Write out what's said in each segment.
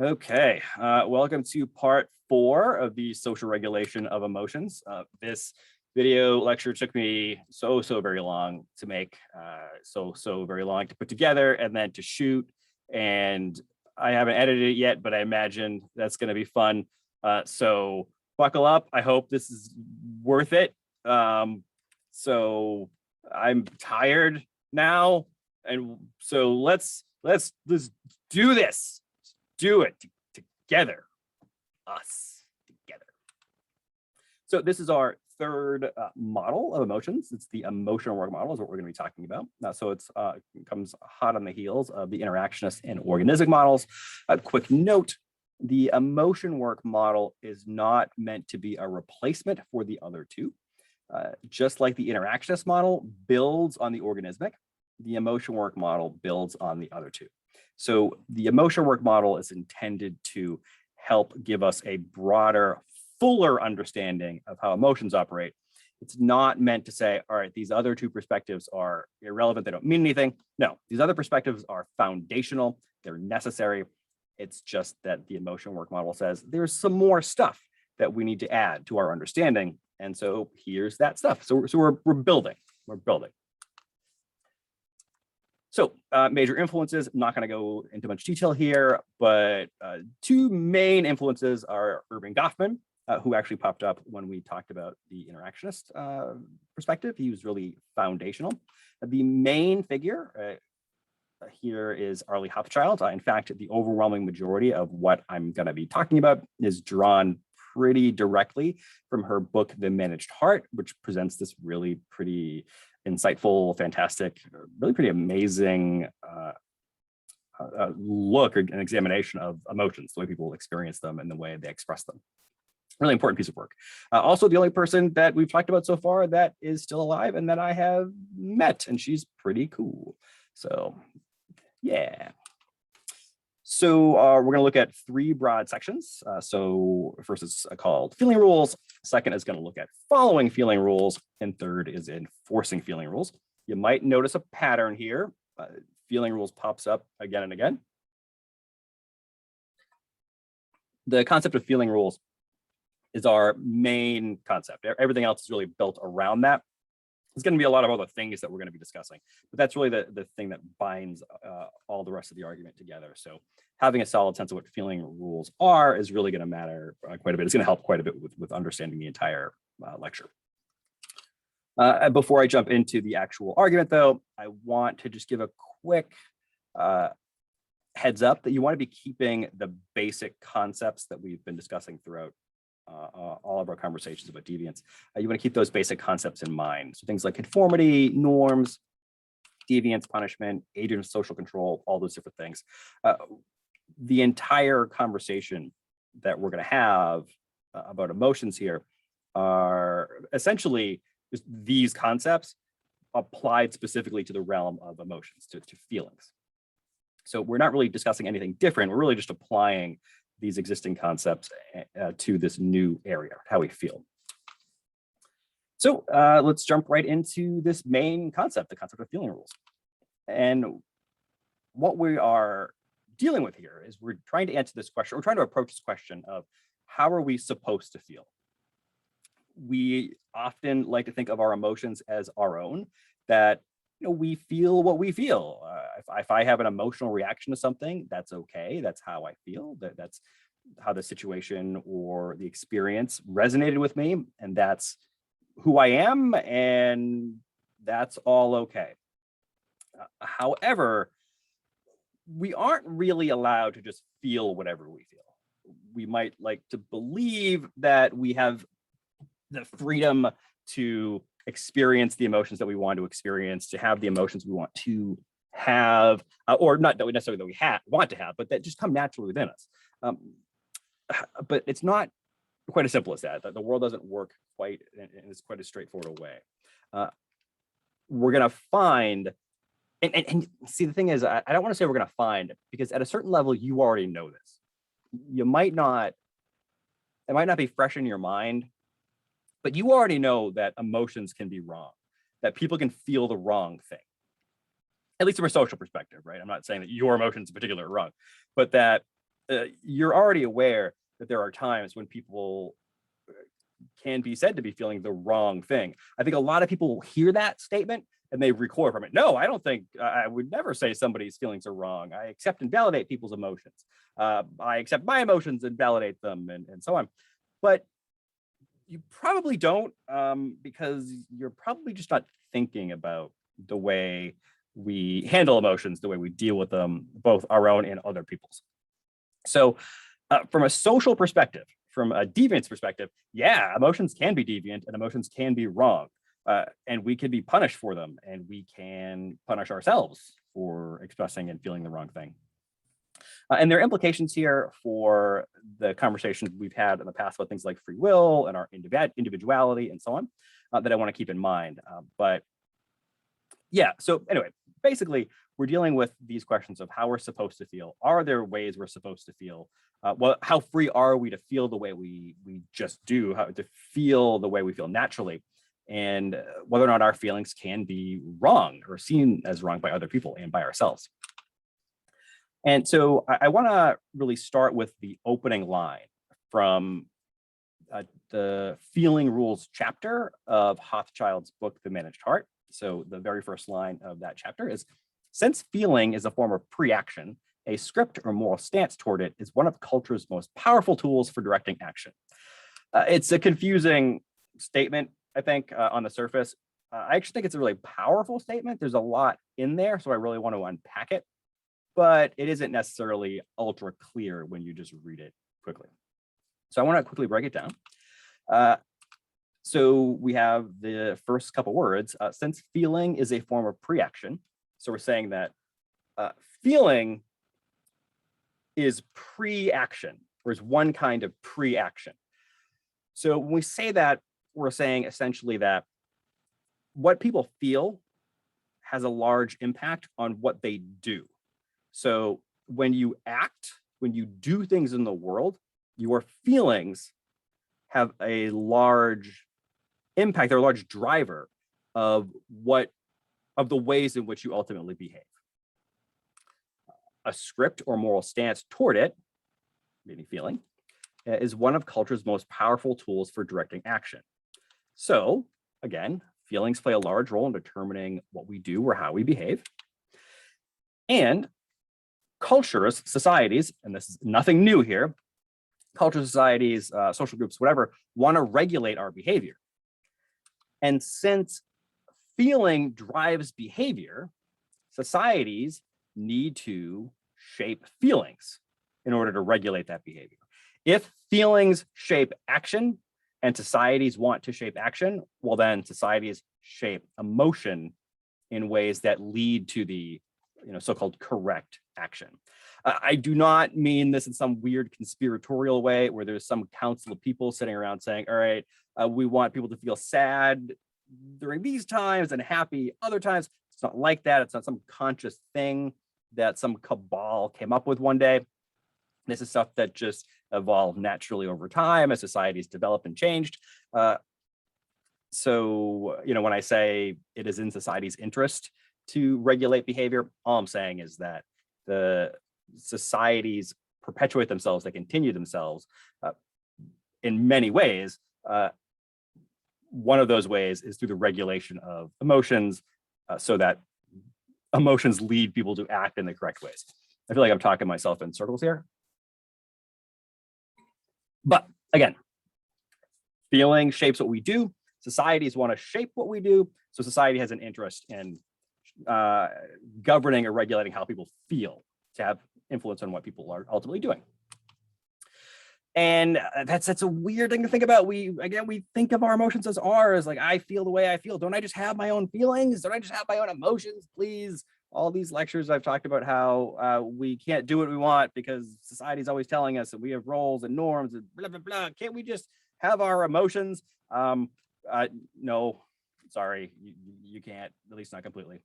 Okay, welcome to part 4 of the social regulation of emotions. This video lecture took me so very long to make, so very long to put together and then to shoot. And I haven't edited it yet, but I imagine that's going to be fun. So buckle up. I hope this is worth it. So I'm tired now, and so let's do this. Do it together, us together. So this is our third model of emotions. It's the emotional work model is what we're going to be talking about. So it comes hot on the heels of the interactionist and organismic models. A quick note, the emotion work model is not meant to be a replacement for the other two. Just like the interactionist model builds on the organismic, the emotion work model builds on the other two. So the emotion work model is intended to help give us a broader, fuller understanding of how emotions operate. It's not meant to say, all right, these other two perspectives are irrelevant. They don't mean anything. No, these other perspectives are foundational. They're necessary. It's just that the emotion work model says there's some more stuff that we need to add to our understanding. And so here's that stuff. So we're building. We're building. So major influences, I'm not going to go into much detail here, but two main influences are Erving Goffman, who actually popped up when we talked about the interactionist perspective. He was really foundational. The main figure here is Arlie Hochschild. In fact, the overwhelming majority of what I'm going to be talking about is drawn pretty directly from her book, The Managed Heart, which presents this really pretty insightful, fantastic, really pretty amazing look or an examination of emotions, the way people experience them and the way they express them. Really important piece of work. Also, the only person that we've talked about so far that is still alive and that I have met, and she's pretty cool. So, yeah. So we're going to look at 3 broad sections. So first is called feeling rules. Second is going to look at following feeling rules. And third is enforcing feeling rules. You might notice a pattern here. Feeling rules pops up again and again. The concept of feeling rules is our main concept. Everything else is really built around that. There's going to be a lot of other things that we're going to be discussing, but that's really the thing that binds all the rest of the argument together. So having a solid sense of what feeling rules are is really going to matter quite a bit. It's going to help quite a bit with understanding the entire lecture. Before I jump into the actual argument, though, I want to just give a quick heads up that you want to be keeping the basic concepts that we've been discussing throughout all of our conversations about deviance. You want to keep those basic concepts in mind. So things like conformity, norms, deviance, punishment, agent of social control, all those different things. The entire conversation that we're going to have about emotions here are essentially just these concepts applied specifically to the realm of emotions, to feelings. So we're not really discussing anything different. We're really just applying these existing concepts to this new area, how we feel. So let's jump right into this main concept, the concept of feeling rules. And what we are dealing with here is we're trying to answer this question, we're trying to approach this question of how are we supposed to feel? We often like to think of our emotions as our own, that we feel what we feel. If I have an emotional reaction to something, that's okay. That's how I feel. That's how the situation or the experience resonated with me. And that's who I am. And that's all okay. However, we aren't really allowed to just feel whatever we feel. We might like to believe that we have the freedom to experience the emotions that we want to experience, to have the emotions we want to have, or not that we necessarily that we want to have, but that just come naturally within us. But it's not quite as simple as that. The world doesn't work quite in it's quite a straightforward way. We're going to find, and see, the thing is, I don't want to say we're going to find, because at a certain level, you already know this. It might not be fresh in your mind, but you already know that emotions can be wrong, that people can feel the wrong thing, at least from a social perspective, right? I'm not saying that your emotions in particular are wrong, but that you're already aware that there are times when people can be said to be feeling the wrong thing. I think a lot of people hear that statement and they recoil from it. No, I don't think, I would never say somebody's feelings are wrong. I accept and validate people's emotions. I accept my emotions and validate them, and so on. But you probably don't, because you're probably just not thinking about the way we handle emotions, the way we deal with them, both our own and other people's. So from a social perspective, from a deviance perspective, yeah, emotions can be deviant and emotions can be wrong. And we can be punished for them, and we can punish ourselves for expressing and feeling the wrong thing. And there are implications here for the conversations we've had in the past about things like free will and our individuality and so on, that I want to keep in mind. But yeah, so anyway, basically, we're dealing with these questions of how we're supposed to feel. Are there ways we're supposed to feel? Well, how free are we to feel the way we just do, how to feel the way we feel naturally, and whether or not our feelings can be wrong or seen as wrong by other people and by ourselves. And so I want to really start with the opening line from the Feeling Rules chapter of Hochschild's book, The Managed Heart. So the very first line of that chapter is, since feeling is a form of pre-action, a script or moral stance toward it is one of culture's most powerful tools for directing action. It's a confusing statement, I think, on the surface. I actually think it's a really powerful statement. There's a lot in there, so I really want to unpack it, but it isn't necessarily ultra clear when you just read it quickly. So I want to quickly break it down. So we have the first couple words, since feeling is a form of pre-action. So we're saying that feeling is pre-action, or is one kind of pre-action. So when we say that, we're saying essentially that what people feel has a large impact on what they do. So when you act, when you do things in the world, your feelings have a large impact, they're a large driver of the ways in which you ultimately behave. A script or moral stance toward it, meaning feeling, is one of culture's most powerful tools for directing action. So again, feelings play a large role in determining what we do or how we behave. And cultures, societies, and this is nothing new here, cultures, societies, social groups, whatever, want to regulate our behavior. And since feeling drives behavior, societies need to shape feelings in order to regulate that behavior. If feelings shape action and societies want to shape action, well, then societies shape emotion in ways that lead to the so-called correct action. I do not mean this in some weird conspiratorial way where there's some council of people sitting around saying, all right, we want people to feel sad during these times and happy other times. It's not like that. It's not some conscious thing that some cabal came up with one day. This is stuff that just evolved naturally over time as societies developed and changed. So, when I say it is in society's interest to regulate behavior, all I'm saying is that the societies perpetuate themselves, they continue themselves in many ways. One of those ways is through the regulation of emotions, so that emotions lead people to act in the correct ways. I feel like I'm talking myself in circles here. But again, feeling shapes what we do. Societies want to shape what we do. So society has an interest in governing or regulating how people feel to have influence on what people are ultimately doing. And that's a weird thing to think about. We think of our emotions as ours, like I feel the way I feel. Don't I just have my own feelings? Don't I just have my own emotions, please? All these lectures I've talked about how we can't do what we want because society's always telling us that we have roles and norms and blah, blah, blah. Can't we just have our emotions? No, sorry, you can't, at least not completely.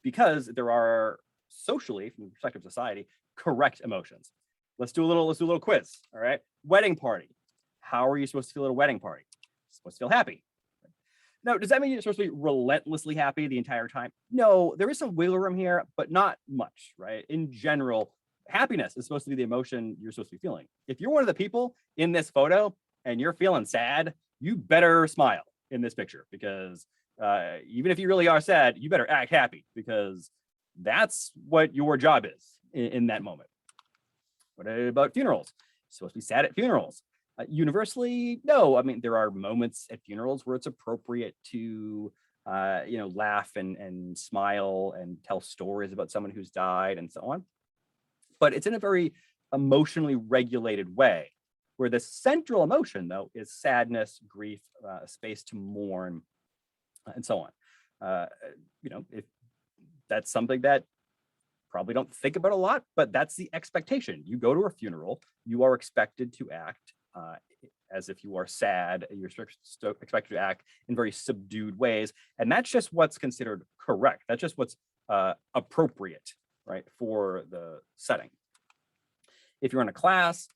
Because there are socially, from the perspective of society, correct emotions. Let's do a little quiz. All right. Wedding party. How are you supposed to feel at a wedding party? You're supposed to feel happy. Now, does that mean you're supposed to be relentlessly happy the entire time? No, there is some wiggle room here, but not much, right? In general, happiness is supposed to be the emotion you're supposed to be feeling. If you're one of the people in this photo and you're feeling sad, you better smile in this picture, because even if you really are sad, you better act happy, because that's what your job is in that moment. What about funerals? You're supposed to be sad at funerals. Universally, no. I mean, there are moments at funerals where it's appropriate to laugh and smile and tell stories about someone who's died and so on. But it's in a very emotionally regulated way, where the central emotion, though, is sadness, grief, space to mourn, and so on. If that's something that probably don't think about a lot, but that's the expectation. You go to a funeral, you are expected to act as if you are sad. You're expected to act in very subdued ways, and that's just what's considered correct. That's just what's appropriate, right, for the setting. If you're in a class,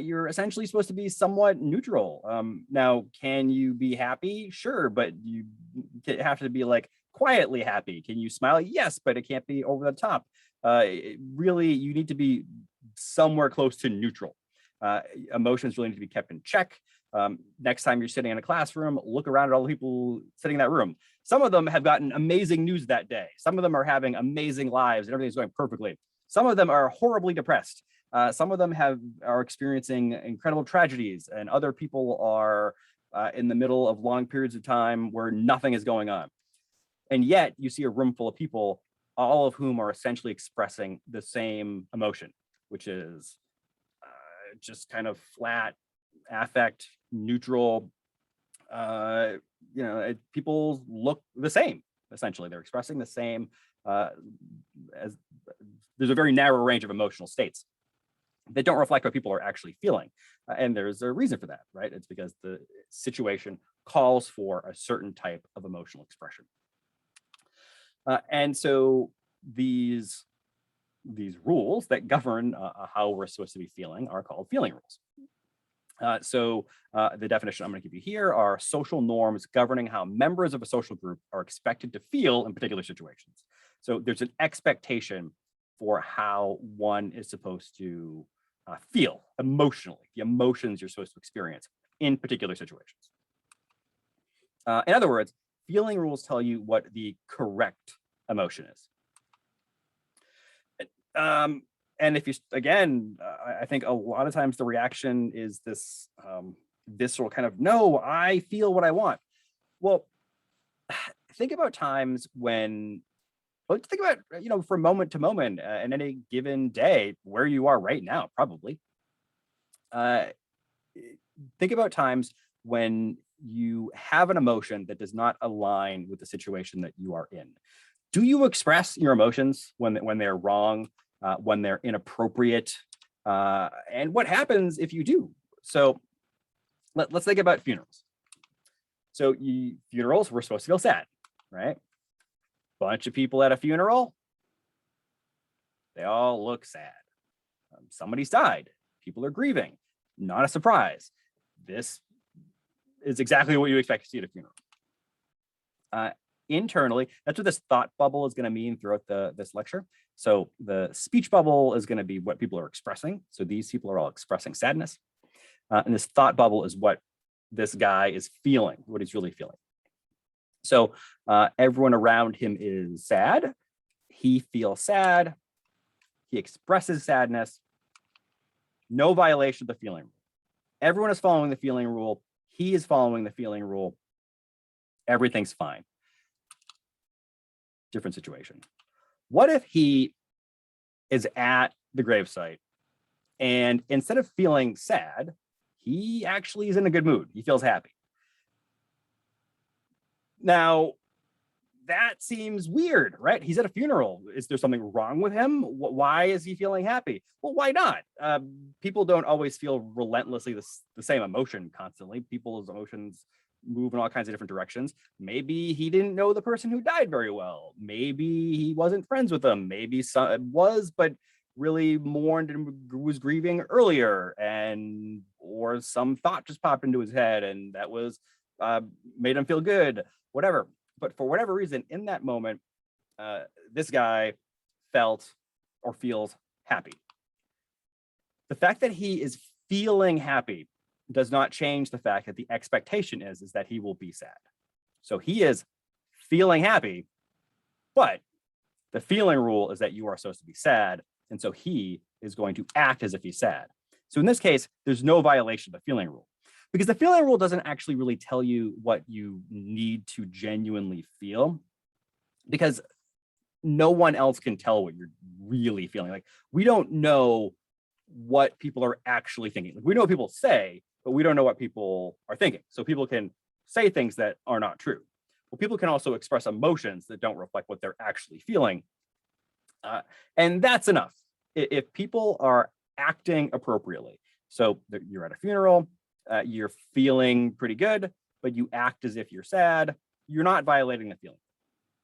you're essentially supposed to be somewhat neutral. Now, can you be happy? Sure, but you have to be like quietly happy. Can you smile? Yes, but it can't be over the top. Really, you need to be somewhere close to neutral. Emotions really need to be kept in check. Next time you're sitting in a classroom, look around at all the people sitting in that room. Some of them have gotten amazing news that day. Some of them are having amazing lives and everything's going perfectly. Some of them are horribly depressed. Some of them are experiencing incredible tragedies, and other people are in the middle of long periods of time where nothing is going on. And yet you see a room full of people, all of whom are essentially expressing the same emotion, which is just kind of flat, affect, neutral. People look the same, essentially. They're expressing the same. As there's a very narrow range of emotional states that don't reflect what people are actually feeling. And there's a reason for that, right? It's because the situation calls for a certain type of emotional expression. And so these rules that govern how we're supposed to be feeling are called feeling rules. The definition I'm going to give you here are social norms governing how members of a social group are expected to feel in particular situations. So there's an expectation for how one is supposed to feel emotionally, the emotions you're supposed to experience in particular situations. In other words, feeling rules tell you what the correct emotion is. And if you, again, I think a lot of times the reaction is this visceral kind of, no, I feel what I want. Well, think about times when, think about, from moment to moment in any given day where you are right now, probably. Think about times when you have an emotion that does not align with the situation that you are in. Do you express your emotions when they're wrong, when they're inappropriate? And what happens if you do? So let's think about funerals. So funerals, we're supposed to feel sad, right? Bunch of people at a funeral, they all look sad. Somebody's died. People are grieving. Not a surprise. This is exactly what you expect to see at a funeral. Internally, that's what this thought bubble is going to mean throughout this lecture. So the speech bubble is going to be what people are expressing. So these people are all expressing sadness. And this thought bubble is what this guy is feeling, what he's really feeling. So everyone around him is sad. He feels sad. He expresses sadness. No violation of the feeling rule. Everyone is following the feeling rule. He is following the feeling rule. Everything's fine. Different situation. What if he is at the gravesite and instead of feeling sad, he actually is in a good mood? He feels happy. Now, that seems weird, right? He's at a funeral. Is there something wrong with him? Why is he feeling happy? Well, why not? People don't always feel relentlessly the same emotion constantly. People's emotions move in all kinds of different directions. Maybe he didn't know the person who died very well. Maybe he wasn't friends with them. Maybe was, but really mourned and was grieving earlier, or some thought just popped into his head and that was made him feel good, whatever. But for whatever reason, in that moment, this guy felt or feels happy. The fact that he is feeling happy does not change the fact that the expectation is that he will be sad. So he is feeling happy, but the feeling rule is that you are supposed to be sad. And so he is going to act as if he's sad. So in this case, there's no violation of the feeling rule, because the feeling rule doesn't actually really tell you what you need to genuinely feel, because no one else can tell what you're really feeling. Like, we don't know what people are actually thinking. Like, we know what people say, but we don't know what people are thinking. So people can say things that are not true. Well, people can also express emotions that don't reflect what they're actually feeling. And that's enough. If people are acting appropriately, so you're at a funeral, you're feeling pretty good, but you act as if you're sad, you're not violating the feeling.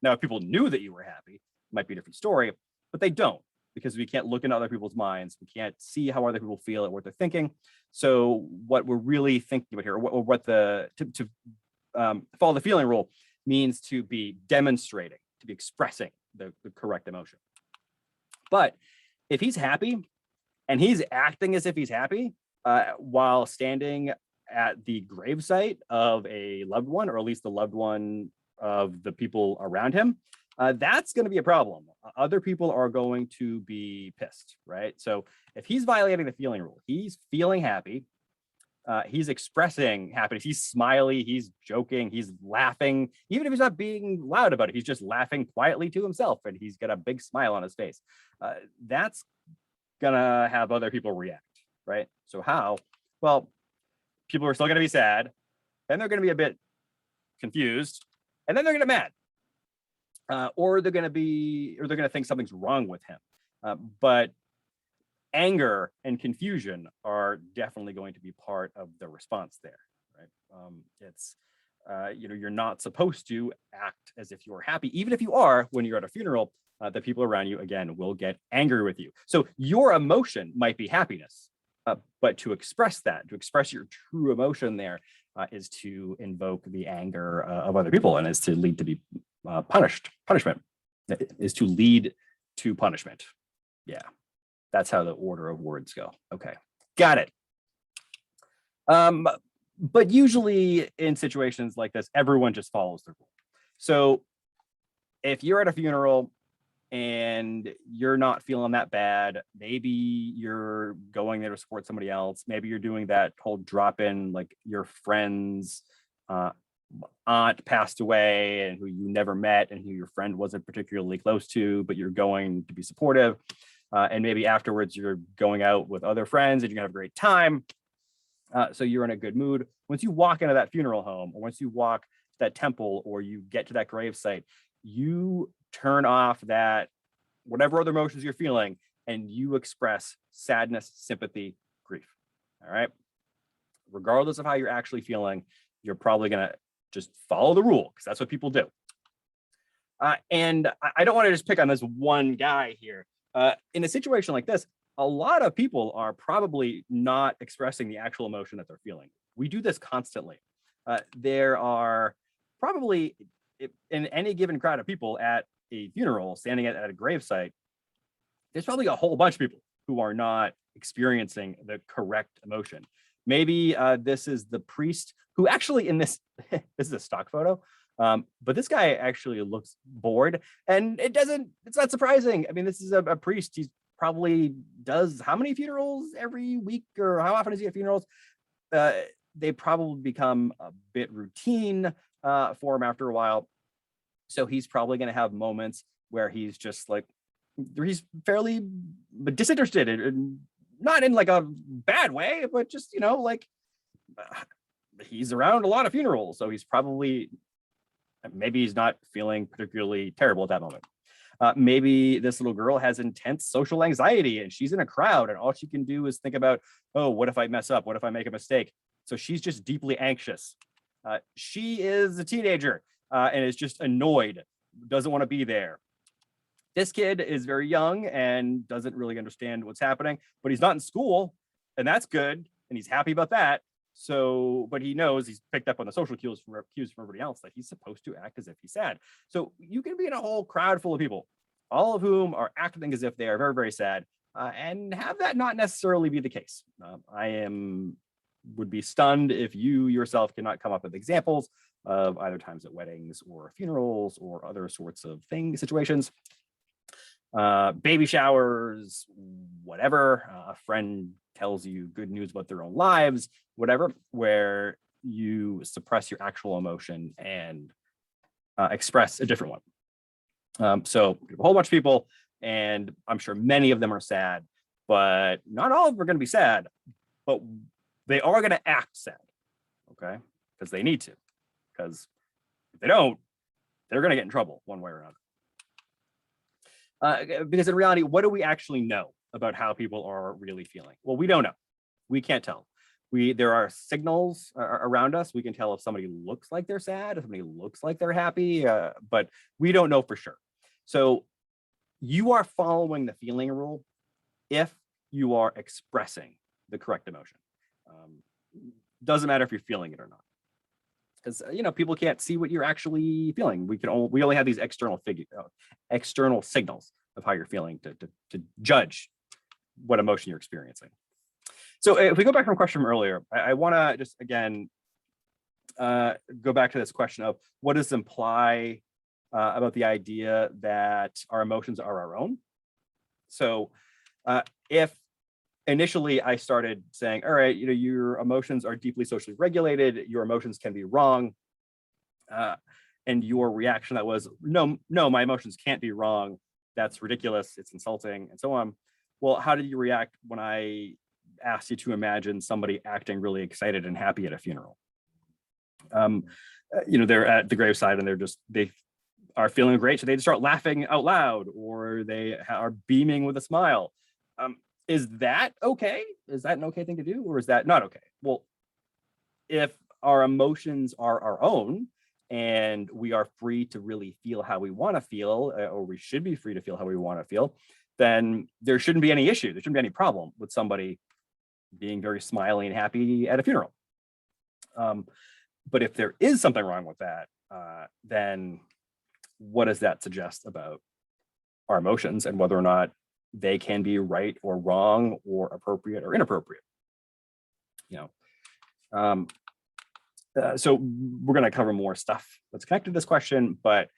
Now, if people knew that you were happy, it might be a different story, but they don't, because we can't look into other people's minds. We can't see how other people feel or what they're thinking. So what we're really thinking about here, to follow the feeling rule, means to be demonstrating, to be expressing the correct emotion. But if he's happy and he's acting as if he's happy while standing at the gravesite of a loved one, or at least the loved one of the people around him, that's going to be a problem. Other people are going to be pissed, right? So if he's violating the feeling rule, he's feeling happy, he's expressing happiness, he's smiley, he's joking, he's laughing, even if he's not being loud about it, he's just laughing quietly to himself, and he's got a big smile on his face. That's gonna have other people react, right? So how? Well, people are still gonna be sad, and they're gonna be a bit confused, and then they're gonna get mad, or they're gonna think something's wrong with him. But anger and confusion are definitely going to be part of the response there, right? It's you're not supposed to act as if you're happy, even if you are. When you're at a funeral, the people around you, again, will get angry with you. So your emotion might be happiness, but to express your true emotion there, is to invoke the anger of other people, and is to lead to be punishment is to lead to punishment. Yeah, that's how the order of words go. Okay, got it. But usually in situations like this, everyone just follows the rule. So if you're at a funeral and you're not feeling that bad, maybe you're going there to support somebody else, maybe you're doing that whole drop in, like your friend's aunt passed away and who you never met and who your friend wasn't particularly close to, but you're going to be supportive, and maybe afterwards you're going out with other friends and you're gonna have a great time, so you're in a good mood. Once you walk into that funeral home, or once you walk to that temple, or you get to that grave site, you turn off that whatever other emotions you're feeling, and you express sadness, sympathy, grief. All right, regardless of how you're actually feeling, you're probably gonna just follow the rule, because that's what people do. And I don't want to just pick on this one guy here. In a situation like this, a lot of people are probably not expressing the actual emotion that they're feeling. We do this constantly. There are probably, in any given crowd of people at a funeral, standing at a gravesite, there's probably a whole bunch of people who are not experiencing the correct emotion. Maybe this is the priest who actually, in this, this is a stock photo, but this guy actually looks bored, and it's not surprising. I mean, this is a priest. He's probably does how many funerals every week, or how often is he at funerals? They probably become a bit routine for him after a while. So he's probably going to have moments where he's just like, he's fairly disinterested, and not in like a bad way, but just, like, he's around a lot of funerals. So he's probably, maybe he's not feeling particularly terrible at that moment. Maybe this little girl has intense social anxiety, and she's in a crowd, and all she can do is think about, oh, what if I mess up? What if I make a mistake? So she's just deeply anxious. She is a teenager and is just annoyed, doesn't want to be there. This kid is very young and doesn't really understand what's happening, but he's not in school, and that's good, and he's happy about that. So, but he knows, he's picked up on the social cues from everybody else, that he's supposed to act as if he's sad. So you can be in a whole crowd full of people, all of whom are acting as if they are very, very sad, and have that not necessarily be the case. Would be stunned if you yourself cannot come up with examples of either times at weddings or funerals or other sorts of situations, baby showers, whatever, a friend tells you good news about their own lives, whatever, where you suppress your actual emotion and express a different one. So a whole bunch of people, and I'm sure many of them are sad, but not all of them are going to be sad, but they are going to act sad, okay? Because they need to, because if they don't, they're going to get in trouble one way or another. Because in reality, what do we actually know about how people are really feeling? Well, we don't know. We can't tell. There are signals around us. We can tell if somebody looks like they're sad, if somebody looks like they're happy, but we don't know for sure. So you are following the feeling rule if you are expressing the correct emotion. Doesn't matter if you're feeling it or not, because people can't see what you're actually feeling. We only have these external signals of how you're feeling to judge what emotion you're experiencing. So if we go back from a question from earlier, I want to just again go back to this question of what does imply about the idea that our emotions are our own. So if initially I started saying, all right, your emotions are deeply socially regulated, your emotions can be wrong, and your reaction that was, no, my emotions can't be wrong, that's ridiculous, it's insulting, and so on. Well, how did you react when I asked you to imagine somebody acting really excited and happy at a funeral? They're at the graveside and they are feeling great, so they start laughing out loud, or they are beaming with a smile. Is that okay? Is that an okay thing to do, or is that not okay? Well, if our emotions are our own and we are free to really feel how we want to feel, or we should be free to feel how we want to feel, then there shouldn't be any issue. There shouldn't be any problem with somebody being very smiley and happy at a funeral. But if there is something wrong with that, then what does that suggest about our emotions and whether or not they can be right or wrong or appropriate or inappropriate? So we're going to cover more stuff that's connected to this question, but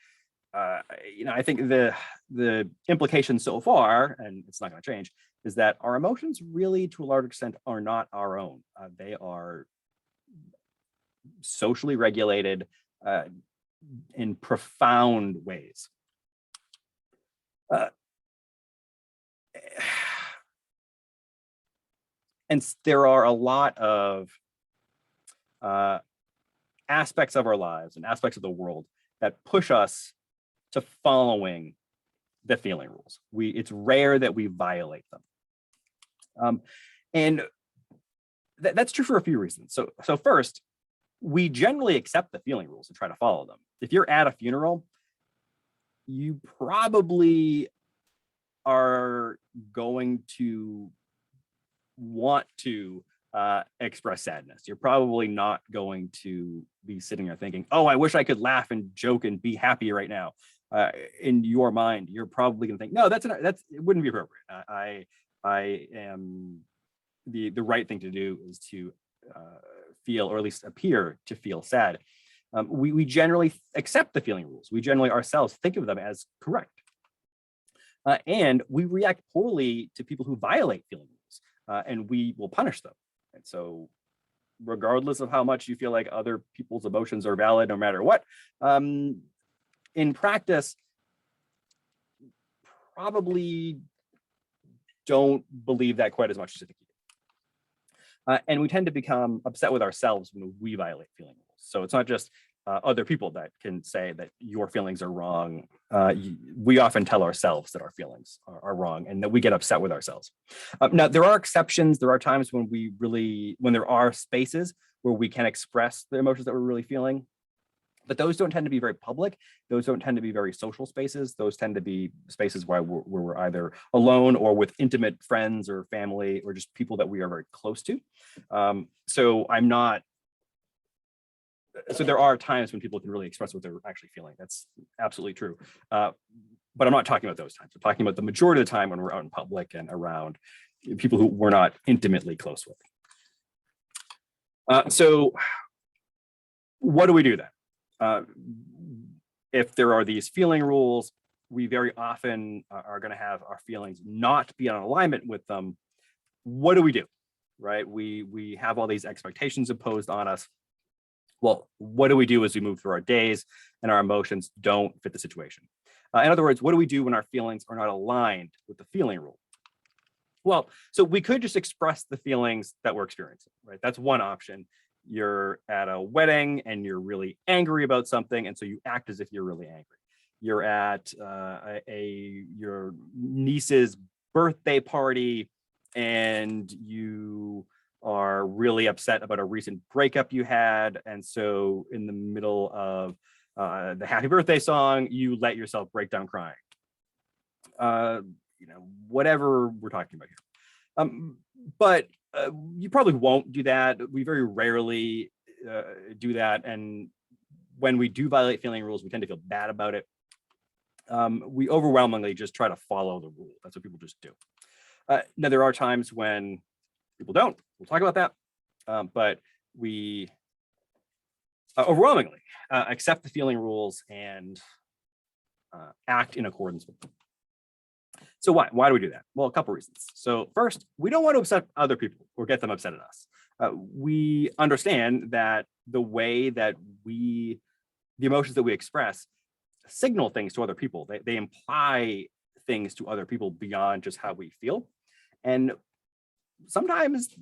I think the implication so far, and it's not going to change, is that our emotions really, to a large extent, are not our own. They are socially regulated in profound ways. And there are a lot of aspects of our lives and aspects of the world that push us to following the feeling rules. It's rare that we violate them. And that's true for a few reasons. So first, we generally accept the feeling rules and try to follow them. If you're at a funeral, you probably are going to want to express sadness. You're probably not going to be sitting there thinking, oh, I wish I could laugh and joke and be happy right now. In your mind, you're probably going to think, no, it wouldn't be appropriate. I am the right thing to do is to feel, or at least appear to feel sad. We generally accept the feeling rules. We generally ourselves think of them as correct. And we react poorly to people who violate feeling rules, and we will punish them. And so regardless of how much you feel like other people's emotions are valid, no matter what, in practice, probably don't believe that quite as much as you think you do. And we tend to become upset with ourselves when we violate feeling rules. So it's not just other people that can say that your feelings are wrong. We often tell ourselves that our feelings are wrong and that we get upset with ourselves. Now, there are exceptions. There are times when when there are spaces where we can express the emotions that we're really feeling, but those don't tend to be very public. Those don't tend to be very social spaces. Those tend to be spaces where we're either alone or with intimate friends or family or just people that we are very close to. So there are times when people can really express what they're actually feeling. That's absolutely true. But I'm not talking about those times. I'm talking about the majority of the time when we're out in public and around people who we're not intimately close with. So what do we do then? If there are these feeling rules, we very often are going to have our feelings not be in alignment with them. What do? Right? We have all these expectations imposed on us. Well, what do we do as we move through our days and our emotions don't fit the situation? In other words, what do we do when our feelings are not aligned with the feeling rule? Well, so we could just express the feelings that we're experiencing, right? That's one option. You're at a wedding and you're really angry about something, and so you act as if you're really angry. You're at your niece's birthday party and you are really upset about a recent breakup you had, and so in the middle of the happy birthday song, you let yourself break down crying. Whatever we're talking about here. But you probably won't do that. We very rarely do that. And when we do violate feeling rules, we tend to feel bad about it. We overwhelmingly just try to follow the rule. That's what people just do. Now, there are times when people don't. We'll talk about that. But we overwhelmingly accept the feeling rules and act in accordance with them. So why do we do that? Well, a couple reasons. So first, we don't want to upset other people or get them upset at us. We understand that the way that the emotions that we express signal things to other people. They imply things to other people beyond just how we feel. And sometimes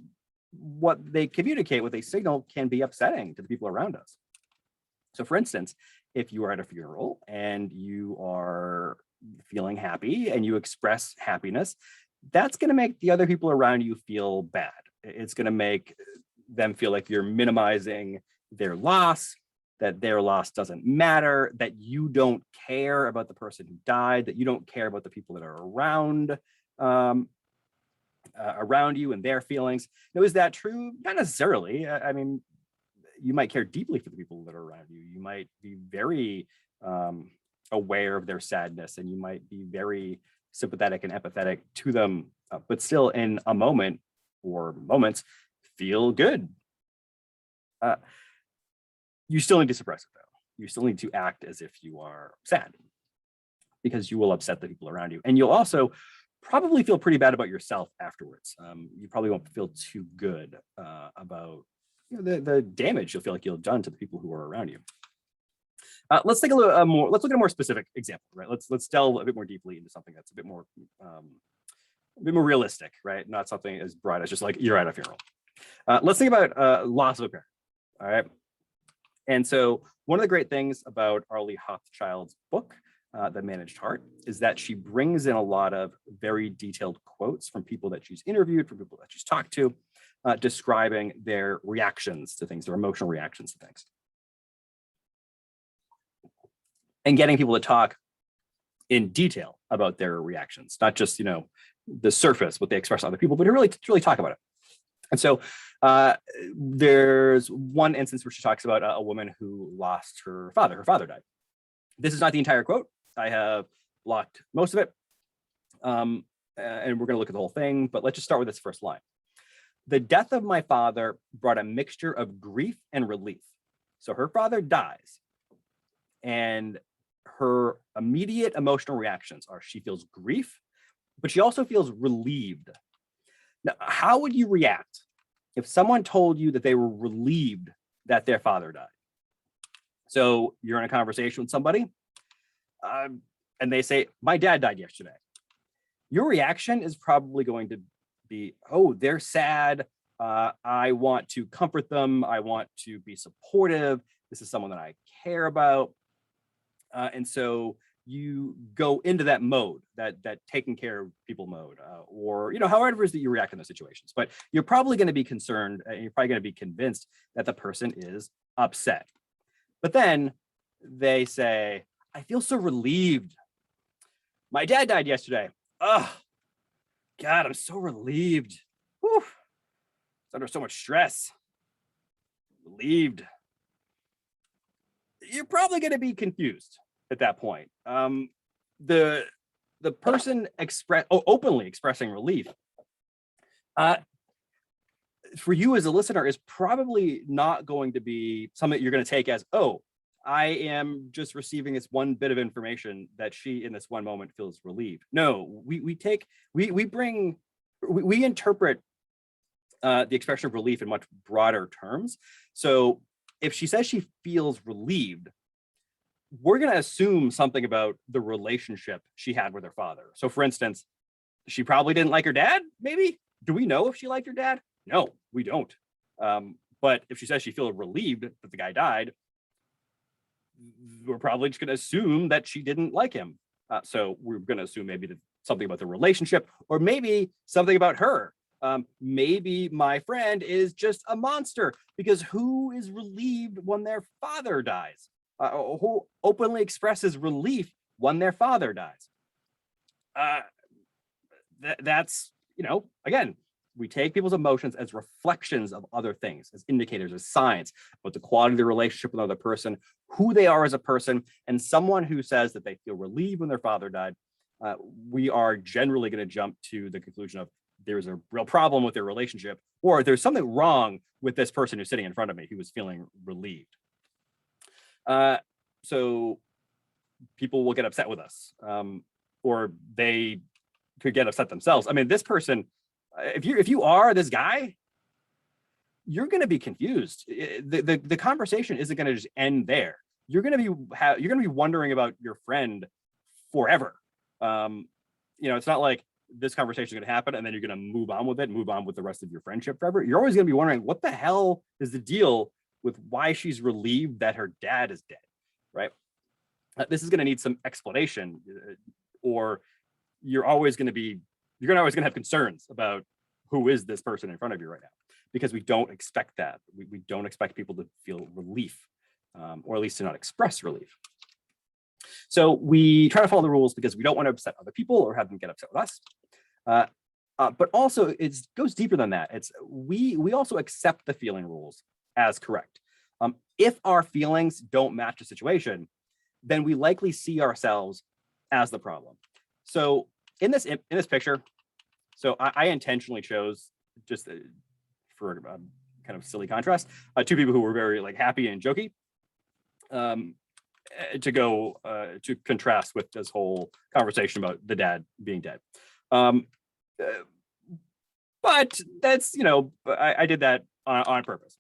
what they communicate, what they signal, can be upsetting to the people around us. So for instance, if you are at a funeral and you are feeling happy and you express happiness, that's going to make the other people around you feel bad. It's going to make them feel like you're minimizing their loss, that their loss doesn't matter, that you don't care about the person who died, that you don't care about the people that are around you and their feelings. Now, is that true? Not necessarily. I mean, you might care deeply for the people that are around you. You might be very aware of their sadness, and you might be very sympathetic and empathetic to them, but still in a moment or moments feel good. You still need to suppress it, though. You still need to act as if you are sad, because you will upset the people around you. And you'll also probably feel pretty bad about yourself afterwards. You probably won't feel too good about the damage you'll feel like you'll have done to the people who are around you. Let's take a little more. Let's look at a more specific example, right? Let's delve a bit more deeply into something that's a bit more realistic, right? Not something as broad as just like you're at a funeral. Let's think about loss of a parent. All right. And so one of the great things about Arlie Hochschild's book, The Managed Heart, is that she brings in a lot of very detailed quotes from people that she's interviewed, from people that she's talked to, describing their reactions to things, their emotional reactions to things. And getting people to talk in detail about their reactions, not just, the surface, what they express to other people, but to really talk about it. And so there's one instance where she talks about a woman who lost her father. Her father died. This is not the entire quote. I have blocked most of it. And we're going to look at the whole thing, but let's just start with this first line. The death of my father brought a mixture of grief and relief. So her father dies, and her immediate emotional reactions are she feels grief, but she also feels relieved. Now, how would you react if someone told you that they were relieved that their father died? So you're in a conversation with somebody, and they say, my dad died yesterday. Your reaction is probably going to be, oh, they're sad. I want to comfort them. I want to be supportive. This is someone that I care about. And so you go into that mode, that taking care of people mode, or however it is that you react in those situations. But you're probably going to be concerned, and you're probably going to be convinced that the person is upset. But then they say, I feel so relieved. My dad died yesterday. Oh, God, I'm so relieved. Whew. It's under so much stress. Relieved. You're probably going to be confused at that point. the person openly expressing relief for you as a listener is probably not going to be something you're going to take as, oh, I am just receiving this one bit of information that she in this one moment feels relieved. No, we interpret the expression of relief in much broader terms. So if she says she feels relieved, we're going to assume something about the relationship she had with her father. So for instance, she probably didn't like her dad, maybe. Do we know if she liked her dad? No, we don't. But if she says she feels relieved that the guy died, we're probably just going to assume that she didn't like him. So we're going to assume maybe that something about the relationship, or maybe something about her. Maybe my friend is just a monster, because who is relieved when their father dies? Who openly expresses relief when their father dies? That's, again, we take people's emotions as reflections of other things, as indicators, as signs about the quality of the relationship with another person, who they are as a person. And someone who says that they feel relieved when their father died, we are generally going to jump to the conclusion of there's a real problem with their relationship, or there's something wrong with this person who's sitting in front of me who was feeling relieved. So people will get upset with us, or they could get upset themselves. I mean, this person, if you are this guy, you're going to be confused. The conversation isn't going to just end there. You're going to be wondering about your friend forever. It's not like this conversation is going to happen and then you're going to move on with the rest of your friendship forever. You're always going to be wondering, what the hell is the deal with why she's relieved that her dad is dead, right? This is going to need some explanation, or you're always going to have concerns about who is this person in front of you right now, because we don't expect that. We don't expect people to feel relief, or at least to not express relief. So we try to follow the rules because we don't want to upset other people or have them get upset with us. But also it goes deeper than that. We also accept the feeling rules as correct. If our feelings don't match the situation, then we likely see ourselves as the problem. So in this picture, so I intentionally chose, just for a kind of silly contrast, two people who were very happy and jokey, to contrast with this whole conversation about the dad being dead. But that's, I did that on purpose.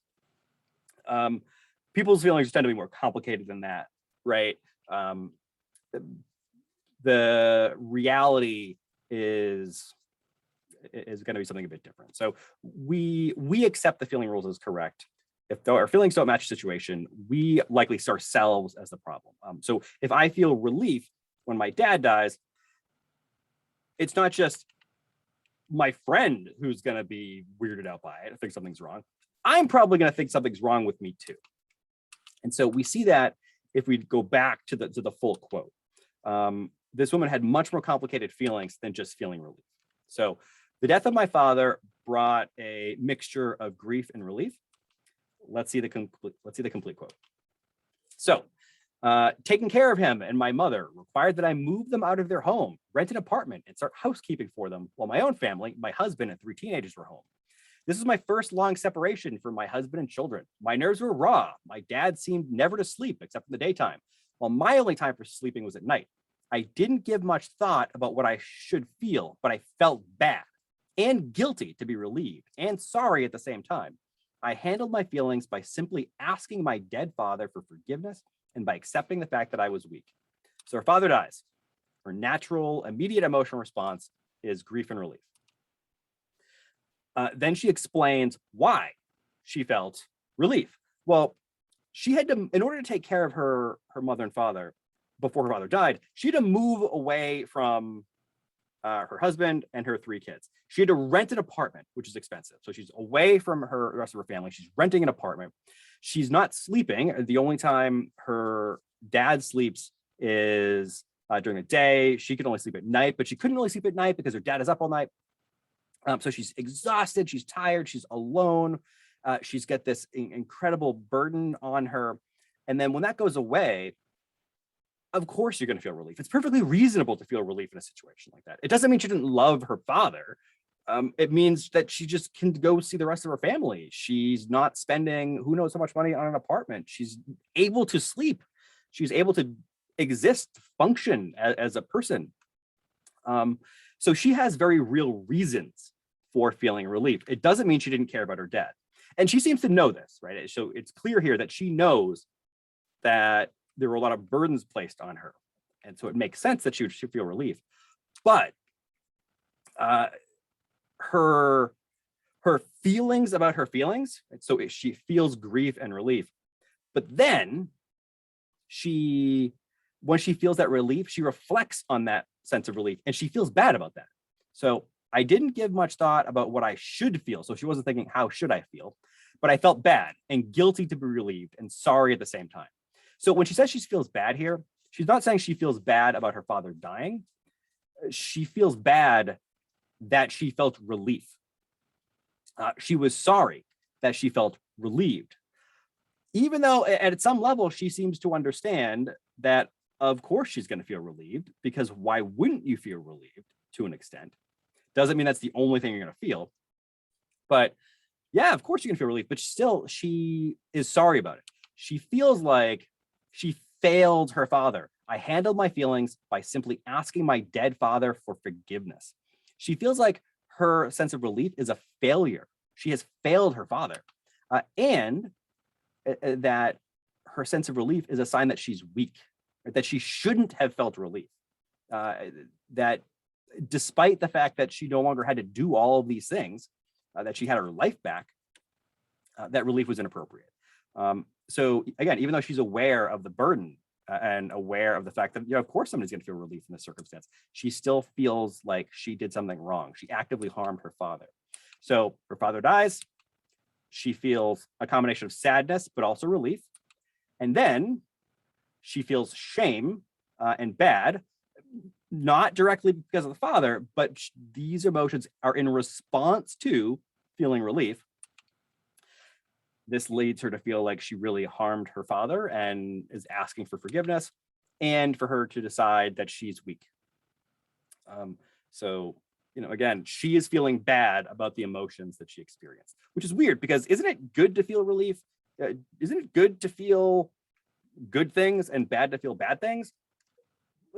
People's feelings tend to be more complicated than that, right? The reality is going to be something a bit different. So we accept the feeling rules as correct. If our feelings don't match the situation, we likely see ourselves as the problem. So if I feel relief when my dad dies, it's not just my friend who's going to be weirded out by it, I think something's wrong. I'm probably going to think something's wrong with me too. And so we see that if we go back to the full quote. This woman had much more complicated feelings than just feeling relief. So the death of my father brought a mixture of grief and relief. Let's see the complete quote. So, taking care of him and my mother required that I move them out of their home, rent an apartment, and start housekeeping for them, while my own family, my husband and 3 teenagers were home. This was my first long separation from my husband and children. My nerves were raw. My dad seemed never to sleep except in the daytime, while my only time for sleeping was at night. I didn't give much thought about what I should feel, but I felt bad and guilty to be relieved and sorry at the same time. I handled my feelings by simply asking my dead father for forgiveness and by accepting the fact that I was weak. So her father dies. Her natural, immediate emotional response is grief and relief. Then she explains why she felt relief. Well, she had to, in order to take care of her mother and father before her father died, she had to move away from her husband and her 3 kids. She had to rent an apartment, which is expensive. So she's away from the rest of her family. She's renting an apartment. She's not sleeping. The only time her dad sleeps is during the day. She could only sleep at night, but she couldn't really sleep at night because her dad is up all night. So she's exhausted. She's tired. She's alone. She's got this incredible burden on her. And then when that goes away, of course you're going to feel relief. It's perfectly reasonable to feel relief in a situation like that. It doesn't mean she didn't love her father. It means that she just can go see the rest of her family. She's not spending who knows how much money on an apartment. She's able to sleep. She's able to exist, function as a person. So she has very real reasons for feeling relief. It doesn't mean she didn't care about her dad. And she seems to know this, right? So it's clear here that she knows that there were a lot of burdens placed on her. And so it makes sense that she would feel relief. But her feelings about her feelings, right? So she feels grief and relief. But then when she feels that relief, she reflects on that sense of relief and she feels bad about that. So I didn't give much thought about what I should feel. So she wasn't thinking, how should I feel? But I felt bad and guilty to be relieved and sorry at the same time. So when she says she feels bad here, she's not saying she feels bad about her father dying. She feels bad that she felt relief. She was sorry that she felt relieved. Even though at some level, she seems to understand that, of course, she's going to feel relieved, because why wouldn't you feel relieved to an extent? Doesn't mean that's the only thing you're going to feel. But yeah, of course, you can feel relief, but still, she is sorry about it. She feels like she failed her father. I handled my feelings by simply asking my dead father for forgiveness. She feels like her sense of relief is a failure. She has failed her father. And that her sense of relief is a sign that she's weak, right? That she shouldn't have felt relief. That despite the fact that she no longer had to do all of these things, that she had her life back, that relief was inappropriate. So again, even though she's aware of the burden and aware of the fact that, of course somebody's going to feel relief in this circumstance, she still feels like she did something wrong. She actively harmed her father. So her father dies. She feels a combination of sadness, but also relief. And then she feels shame and bad, not directly because of the father, but these emotions are in response to feeling relief. This leads her to feel like she really harmed her father and is asking for forgiveness, and for her to decide that she's weak. So, again, she is feeling bad about the emotions that she experienced, which is weird because isn't it good to feel relief? Isn't it good to feel good things and bad to feel bad things?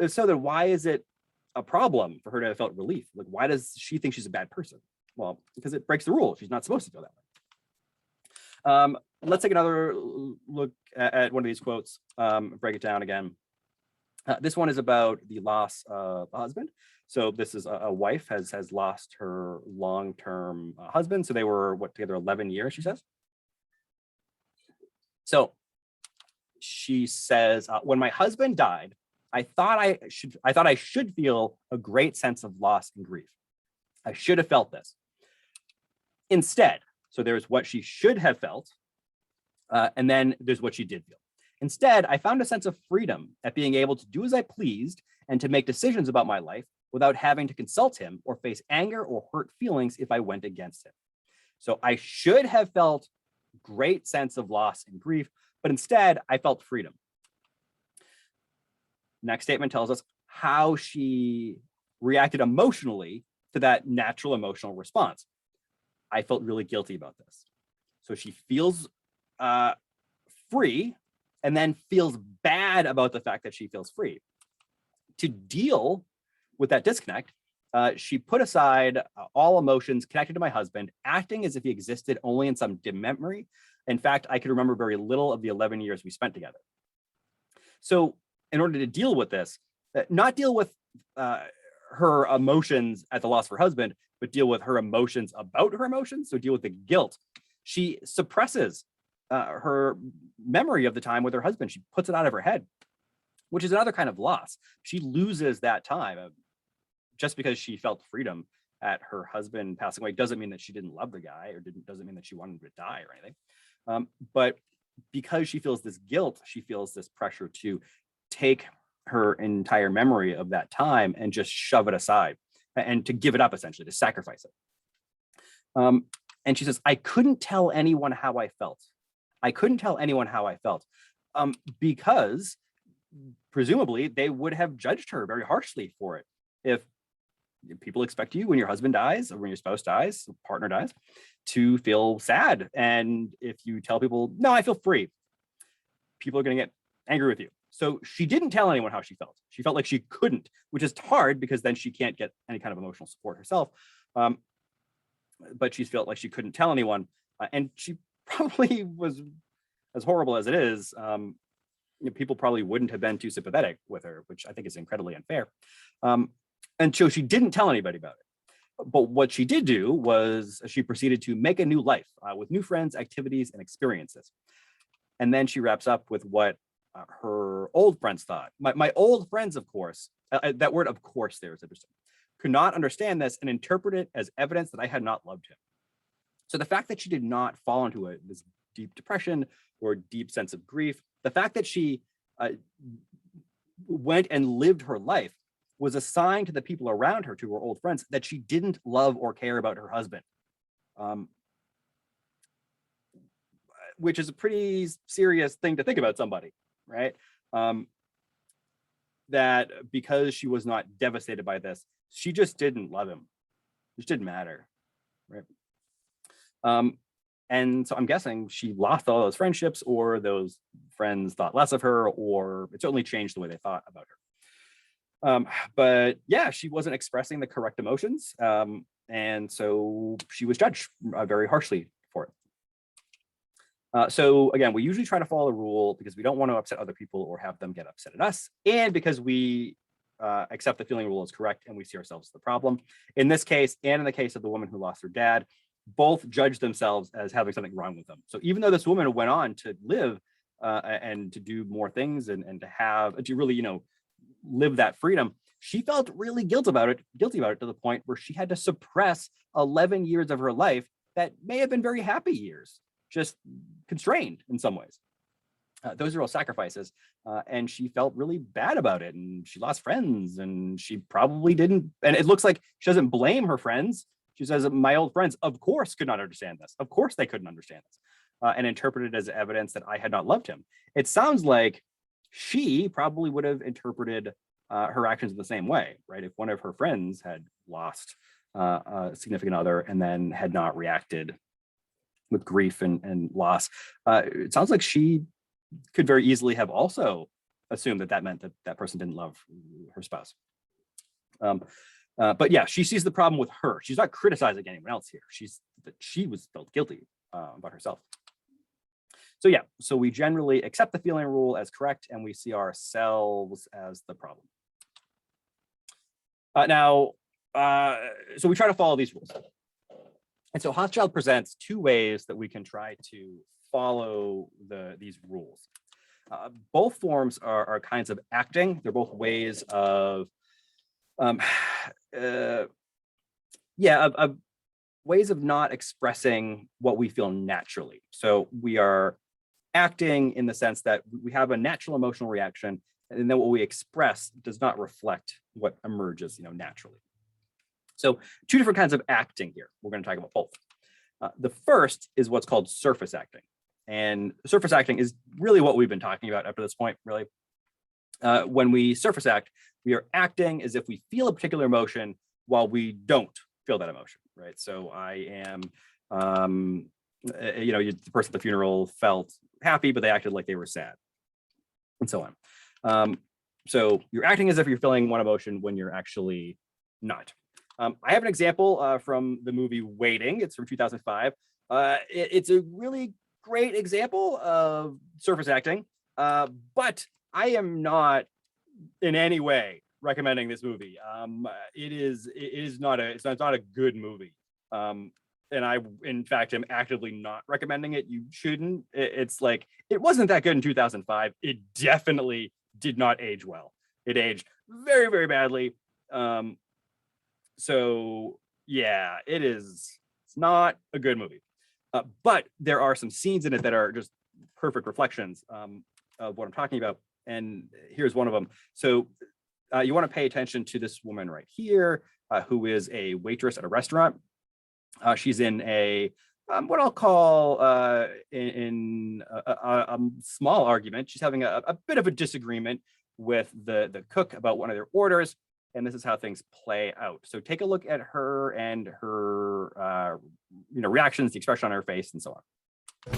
If so, then why is it a problem for her to have felt relief? Like, why does she think she's a bad person? Well, because it breaks the rule. She's not supposed to feel that way. Let's take another look at one of these quotes, break it down again. This one is about the loss of a husband. So this is a wife has lost her long-term husband. So they were together 11 years, she says. So she says, when my husband died, I thought I should feel a great sense of loss and grief. I should have felt this. Instead, so there's what she should have felt, and then there's what she did feel. Instead, I found a sense of freedom at being able to do as I pleased and to make decisions about my life without having to consult him or face anger or hurt feelings if I went against him. So I should have felt great sense of loss and grief, but instead I felt freedom. Next statement tells us how she reacted emotionally to that natural emotional response. I felt really guilty about this. So she feels free and then feels bad about the fact that she feels free. To deal with that disconnect, she put aside all emotions connected to my husband, acting as if he existed only in some dim memory. In fact, I could remember very little of the 11 years we spent together. So in order to deal with this, not deal with her emotions at the loss of her husband, but deal with her emotions about her emotions, so deal with the guilt. She suppresses her memory of the time with her husband. She puts it out of her head, which is another kind of loss. She loses that time. Just because she felt freedom at her husband passing away doesn't mean that she didn't love the guy, or doesn't mean that she wanted him to die or anything. But because she feels this guilt, she feels this pressure to take her entire memory of that time and just shove it aside and to give it up, essentially, to sacrifice it. And she says, I couldn't tell anyone how I felt. I couldn't tell anyone how I felt because presumably they would have judged her very harshly for it. If people expect you when your husband dies or when your spouse dies, partner dies, to feel sad. And if you tell people, no, I feel free, people are going to get angry with you. So she didn't tell anyone how she felt. She felt like she couldn't, which is hard because then she can't get any kind of emotional support herself. But she felt like she couldn't tell anyone. And she probably was, as horrible as it is, people probably wouldn't have been too sympathetic with her, which I think is incredibly unfair. And so she didn't tell anybody about it. But what she did do was she proceeded to make a new life with new friends, activities, and experiences. And then she wraps up with what her old friends thought. My old friends, of course, that word of course there is interesting, could not understand this and interpret it as evidence that I had not loved him. So the fact that she did not fall into this deep depression or deep sense of grief, the fact that she went and lived her life was a sign to the people around her, to her old friends, that she didn't love or care about her husband. Which is a pretty serious thing to think about somebody, right? That because she was not devastated by this, she just didn't love him. It just didn't matter, right? And so I'm guessing she lost all those friendships, or those friends thought less of her, or it certainly changed the way they thought about her. But yeah, she wasn't expressing the correct emotions. And so she was judged very harshly for it. So again, we usually try to follow the rule because we don't want to upset other people or have them get upset at us, and because we accept the feeling rule is correct and we see ourselves as the problem. In this case, and in the case of the woman who lost her dad, both judged themselves as having something wrong with them. So even though this woman went on to live and to do more things and to really, live that freedom, she felt really guilty about it to the point where she had to suppress 11 years of her life that may have been very happy years, just constrained in some ways. Those are all sacrifices. And she felt really bad about it. And she lost friends, and she probably didn't. And it looks like she doesn't blame her friends. She says, my old friends, of course, could not understand this. Of course, they couldn't understand this, and interpreted it as evidence that I had not loved him. It sounds like she probably would have interpreted her actions in the same way, right? If one of her friends had lost a significant other and then had not reacted with grief and loss, it sounds like she could very easily have also assumed that meant that that person didn't love her spouse. But yeah, she sees the problem with her. She's not criticizing anyone else here. She was felt guilty about herself. So yeah, so we generally accept the feeling rule as correct, and we see ourselves as the problem. So we try to follow these rules. And so Hochschild presents two ways that we can try to follow these rules. Both forms are kinds of acting. They're both ways of ways of not expressing what we feel naturally. So we are acting in the sense that we have a natural emotional reaction, and then what we express does not reflect what emerges, naturally. So two different kinds of acting here. We're going to talk about both. The first is what's called surface acting. And surface acting is really what we've been talking about up to this point, really. When we surface act, we are acting as if we feel a particular emotion while we don't feel that emotion, right? So I am, the person at the funeral felt happy, but they acted like they were sad, and so on. So you're acting as if you're feeling one emotion when you're actually not. I have an example from the movie Waiting. It's from 2005. It's a really great example of surface acting, but I am not in any way recommending this movie. It's not a good movie. And I, in fact, am actively not recommending it. You shouldn't. It's like, it wasn't that good in 2005. It definitely did not age well. It aged very, very badly. So yeah, it's not a good movie. But there are some scenes in it that are just perfect reflections of what I'm talking about. And here's one of them. So you want to pay attention to this woman right here, who is a waitress at a restaurant. She's in a what I'll call in a small argument. She's having a bit of a disagreement with the cook about one of their orders, and this is how things play out. So take a look at her and her reactions, the expression on her face, and so on.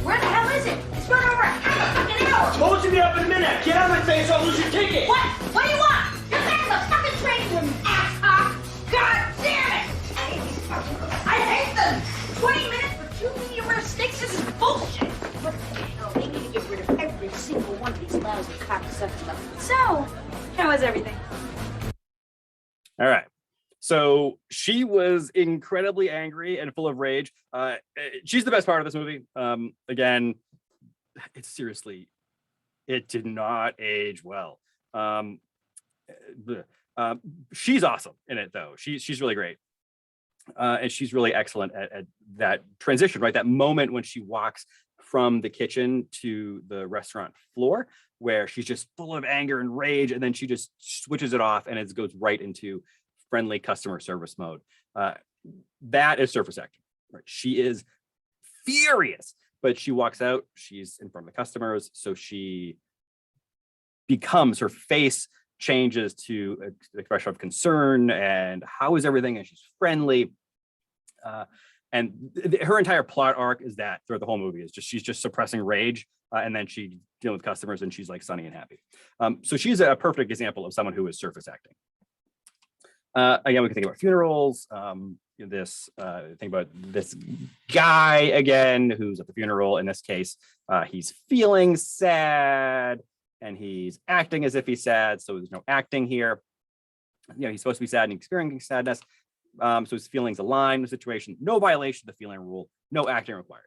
Where the hell is it? It's been over half a fucking hour. Told you to be up in a minute. Get out of my face, I'll lose your ticket. What? What do you want? You're back in the fucking train, you asshole. God damn it! I hate them. 20 minutes for 2 medium rare steaks. This is bullshit. What the hell? They need to get rid of every single one of these lousy cocksuckers. So, how was everything? All right. So she was incredibly angry and full of rage. She's the best part of this movie. Again, it did not age well. She's awesome in it, though. She's really great. And she's really excellent at that transition, right? That moment when she walks from the kitchen to the restaurant floor, where she's just full of anger and rage, and then she just switches it off and it goes right into friendly customer service mode. That is surface acting, right? She is furious, but she walks out, she's in front of the customers, so her face changes to an expression of concern and how is everything, and she's friendly. Her entire plot arc is that throughout the whole movie is she's just suppressing rage, and then she dealing with customers and she's like sunny and happy. So she's a perfect example of someone who is surface acting. Again, we can think about funerals. Think about this guy again who's at the funeral. In this case, he's feeling sad and he's acting as if he's sad. So there's no acting here. He's supposed to be sad and experiencing sadness. So his feelings align with the situation. No violation of the feeling rule. No acting required.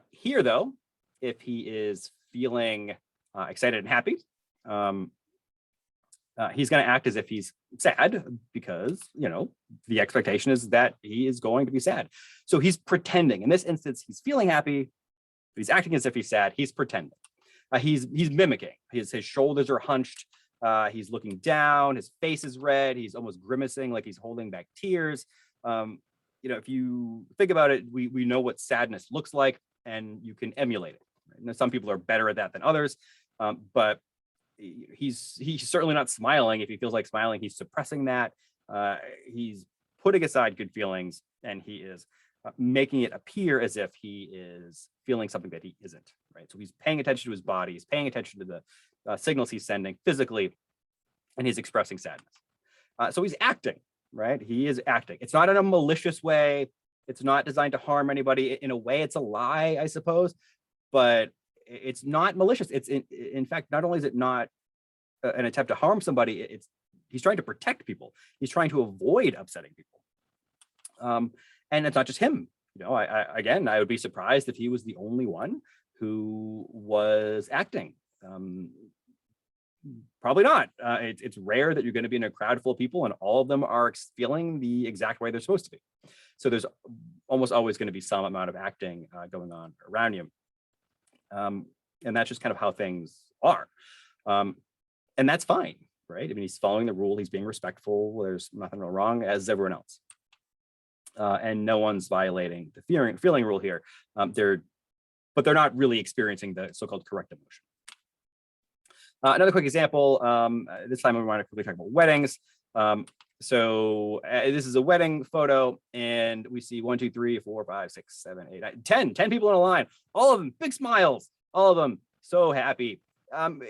Here, though, if he is feeling excited and happy, he's going to act as if he's sad because, the expectation is that he is going to be sad. So he's pretending. In this instance, he's feeling happy. He's acting as if he's sad. He's pretending. He's mimicking. His shoulders are hunched. He's looking down. His face is red. He's almost grimacing like he's holding back tears. If you think about it, we know what sadness looks like, and you can emulate it. Right? Now, some people are better at that than others, but he's certainly not smiling. If he feels like smiling, he's suppressing that. He's putting aside good feelings, and he is making it appear as if he is feeling something that he isn't, right? So he's paying attention to his body, he's paying attention to the signals he's sending physically, and he's expressing sadness. So he's acting, right? He is acting. It's not in a malicious way. It's not designed to harm anybody. In a way, it's a lie, I suppose, but it's not malicious. It's in fact, not only is it not an attempt to harm somebody, he's trying to protect people. He's trying to avoid upsetting people. And it's not just him. I would be surprised if he was the only one who was acting. Probably not. It's rare that you're going to be in a crowd full of people and all of them are feeling the exact way they're supposed to be. So there's almost always going to be some amount of acting going on around you. And that's just kind of how things are. And that's fine, right? I mean, he's following the rule. He's being respectful. There's nothing wrong, as everyone else. And no one's violating the feeling rule here. But they're not really experiencing the so-called correct emotion. Another quick example, this time we want to quickly talk about weddings. This is a wedding photo, and we see 1, 2, 3, 4, 5, 6, 7, 8, 9, 10 people in a line, all of them big smiles, all of them so happy. Can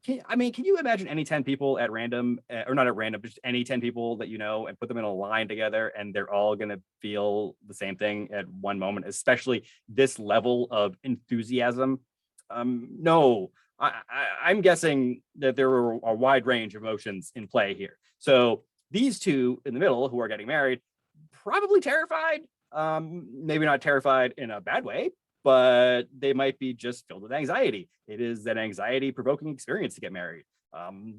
you imagine any 10 people at random, or not at random, just any 10 people that you know, and put them in a line together, and they're all going to feel the same thing at one moment, especially this level of enthusiasm? No, I'm guessing that there were a wide range of emotions in play here. So these two in the middle who are getting married, probably terrified, maybe not terrified in a bad way, but they might be just filled with anxiety. It is an anxiety-provoking experience to get married.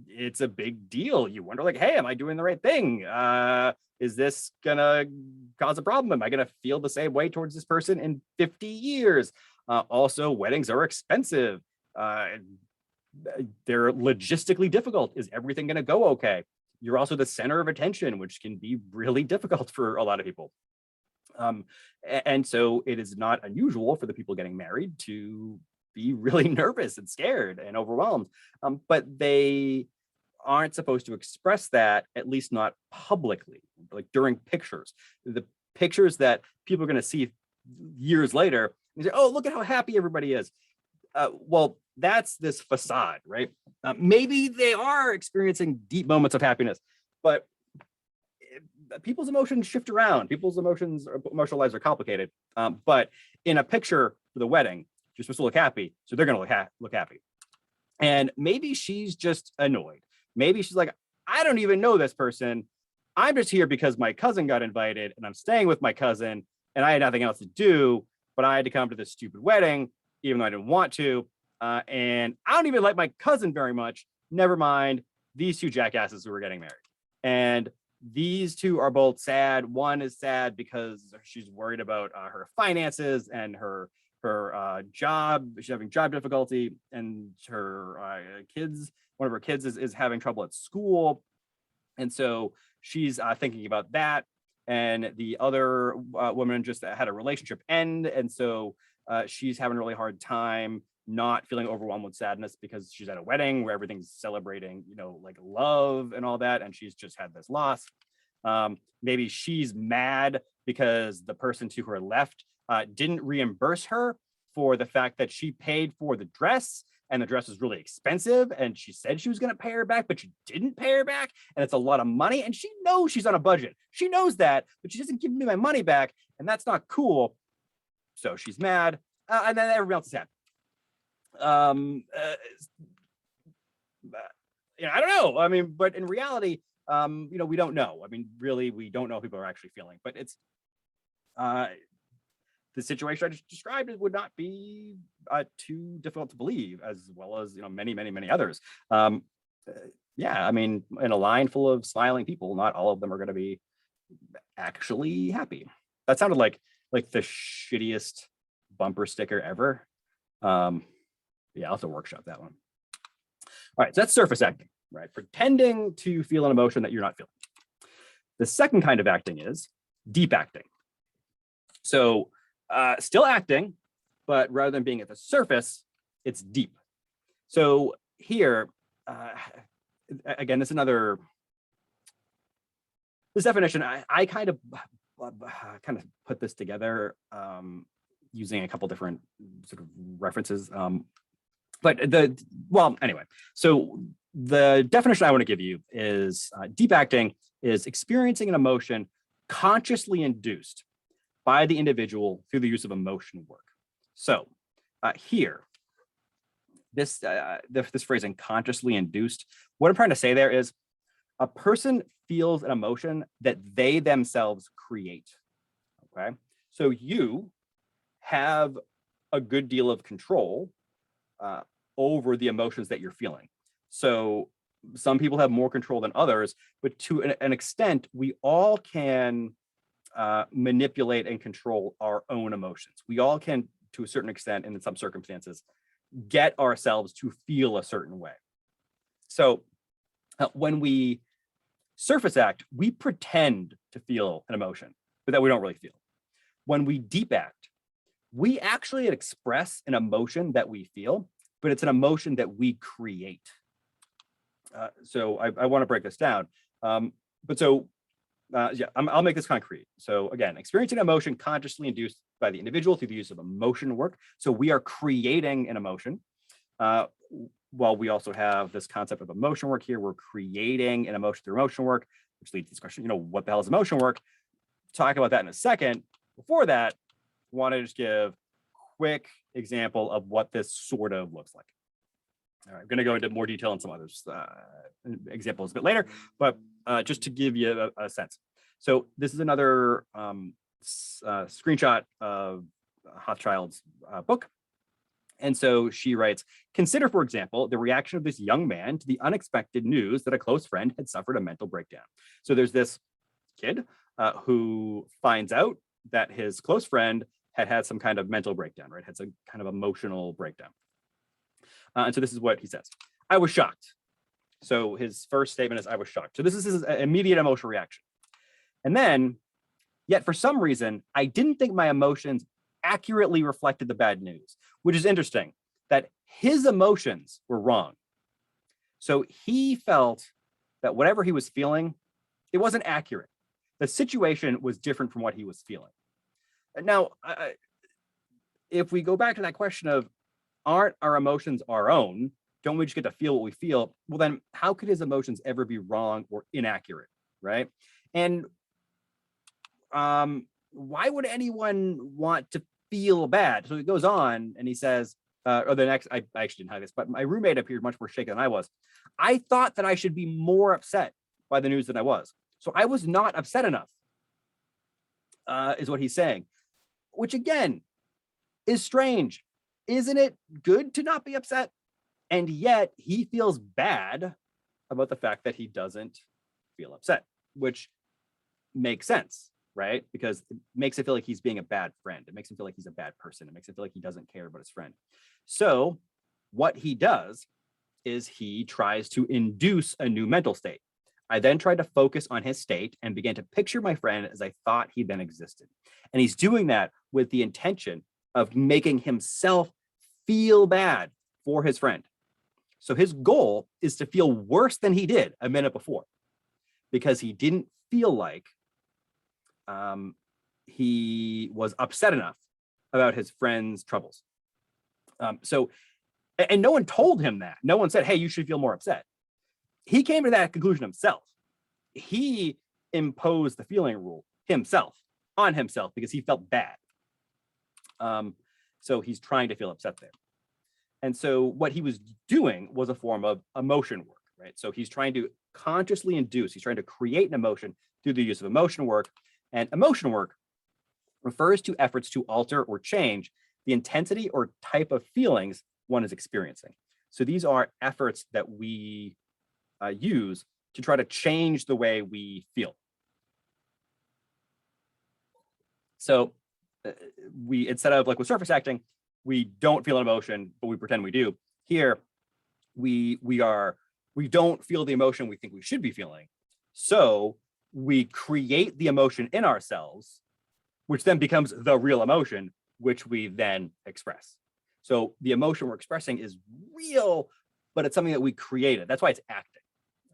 It's a big deal. You wonder, like, hey, am I doing the right thing? Is this gonna cause a problem? Am I gonna feel the same way towards this person in 50 years? Also, weddings are expensive. They're logistically difficult. Is everything gonna go okay? You're also the center of attention, which can be really difficult for a lot of people. And so it is not unusual for the people getting married to be really nervous and scared and overwhelmed. But they aren't supposed to express that, at least not publicly, like during pictures. The pictures that people are going to see years later, and say, oh, look at how happy everybody is. Well, that's this facade, right? Maybe they are experiencing deep moments of happiness, but people's emotions shift around. People's emotional lives are complicated. But in a picture for the wedding, you're supposed to look happy, so they're going to look happy. And maybe she's just annoyed. Maybe she's like, I don't even know this person. I'm just here because my cousin got invited and I'm staying with my cousin and I had nothing else to do, but I had to come to this stupid wedding, even though I didn't want to. And I don't even like my cousin very much. Never mind these two jackasses who are getting married. And these two are both sad. One is sad because she's worried about her finances and her job. She's having job difficulty, and her one of her kids is having trouble at school. And so she's thinking about that. And the other woman just had a relationship end. And so she's having a really hard time not feeling overwhelmed with sadness because she's at a wedding where everything's celebrating, like love and all that. And she's just had this loss. Maybe she's mad because the person to her left didn't reimburse her for the fact that she paid for the dress, and the dress was really expensive, and she said she was going to pay her back, but she didn't pay her back, and it's a lot of money, and she knows she's on a budget. She knows that, but she doesn't give me my money back, and that's not cool. So she's mad, and then everybody else is happy. I don't know. I mean, but in reality, we don't know. I mean, really, we don't know what people are actually feeling, but it's the situation I just described would not be too difficult to believe, as well as many, many, many others. Yeah, I mean, in a line full of smiling people, not all of them are going to be actually happy. That sounded like the shittiest bumper sticker ever. Yeah, I'll have to workshop that one. All right, so that's surface acting, right? Pretending to feel an emotion that you're not feeling. The second kind of acting is deep acting. So still acting, but rather than being at the surface, it's deep. So here, again, this definition, I kind of put this together using a couple different sort of references. Anyway, so the definition I want to give you is deep acting is experiencing an emotion consciously induced by the individual through the use of emotion work. So here, this phrasing, consciously induced, what I'm trying to say there is a person feels an emotion that they themselves create, okay? So you have a good deal of control over the emotions that you're feeling. So some people have more control than others, but to an extent, we all can manipulate and control our own emotions. We all can, to a certain extent, and in some circumstances, get ourselves to feel a certain way. So when we surface act, we pretend to feel an emotion, but that we don't really feel. When we deep act, we actually express an emotion that we feel, but it's an emotion that we create. So I want to break this down. I'll make this concrete. So again, experiencing emotion consciously induced by the individual through the use of emotion work. So we are creating an emotion. While we also have this concept of emotion work here, we're creating an emotion through emotion work, which leads to this question, what the hell is emotion work? Talk about that in a second. Before that, I want to just give a quick example of what this sort of looks like. All right, I'm going to go into more detail on some others examples a bit later, but just to give you a sense. So this is another screenshot of Hochschild's book. And so she writes, consider, for example, the reaction of this young man to the unexpected news that a close friend had suffered a mental breakdown. So there's this kid who finds out that his close friend had some kind of mental breakdown, right? Had some kind of emotional breakdown. And so this is what he says. I was shocked. So his first statement is, I was shocked. So this is his immediate emotional reaction. And then, yet for some reason, I didn't think my emotions accurately reflected the bad news, which is interesting, that his emotions were wrong. So he felt that whatever he was feeling, it wasn't accurate. The situation was different from what he was feeling. Now, if we go back to that question of, aren't our emotions our own? Don't we just get to feel what we feel? Well, then how could his emotions ever be wrong or inaccurate, right? And why would anyone want to feel bad? So he goes on and he says, or the next, I actually didn't have this, but my roommate appeared much more shaken than I was. I thought that I should be more upset by the news than I was. So I was not upset enough, is what he's saying, which again is strange. Isn't it good to not be upset? And yet he feels bad about the fact that he doesn't feel upset, which makes sense, right? Because it makes it feel like he's being a bad friend. It makes him feel like he's a bad person. It makes him feel like he doesn't care about his friend. So what he does is he tries to induce a new mental state. I then tried to focus on his state and began to picture my friend as I thought he then existed. And he's doing that with the intention of making himself feel bad for his friend. So his goal is to feel worse than he did a minute before, because he didn't feel like he was upset enough about his friend's troubles. And no one told him that. No one said, hey, you should feel more upset. He came to that conclusion himself. He imposed the feeling rule himself on himself because he felt bad. So he's trying to feel upset there. And so what he was doing was a form of emotion work, right? So he's trying to consciously induce, he's trying to create an emotion through the use of emotion work. And emotion work refers to efforts to alter or change the intensity or type of feelings one is experiencing. So these are efforts that we use to try to change the way we feel. So we, instead of like with surface acting, we don't feel an emotion, but we pretend we do. Here, we don't feel the emotion we think we should be feeling. So we create the emotion in ourselves, which then becomes the real emotion, which we then express. So the emotion we're expressing is real, but it's something that we created. That's why it's acting,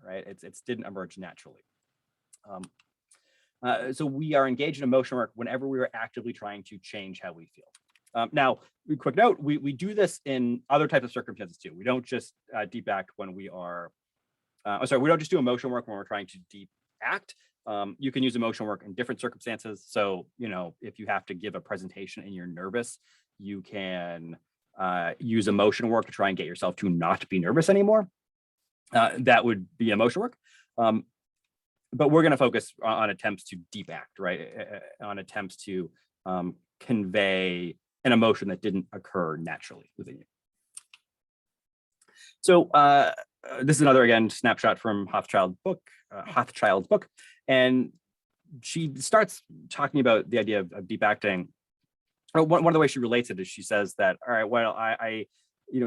right? It didn't emerge naturally. So we are engaged in emotion work whenever we are actively trying to change how we feel. Now, quick note, we do this in other types of circumstances too. We don't just deep act when we are, we don't just do emotion work when we're trying to deep act. You can use emotion work in different circumstances. So, if you have to give a presentation and you're nervous, you can use emotion work to try and get yourself to not be nervous anymore. That would be emotion work. But we're going to focus on attempts to deep act, right? On attempts to convey an emotion that didn't occur naturally within you. So this is another, again, snapshot from Hochschild's book. And she starts talking about the idea of deep acting. One of the ways she relates it is she says that, all right, well, I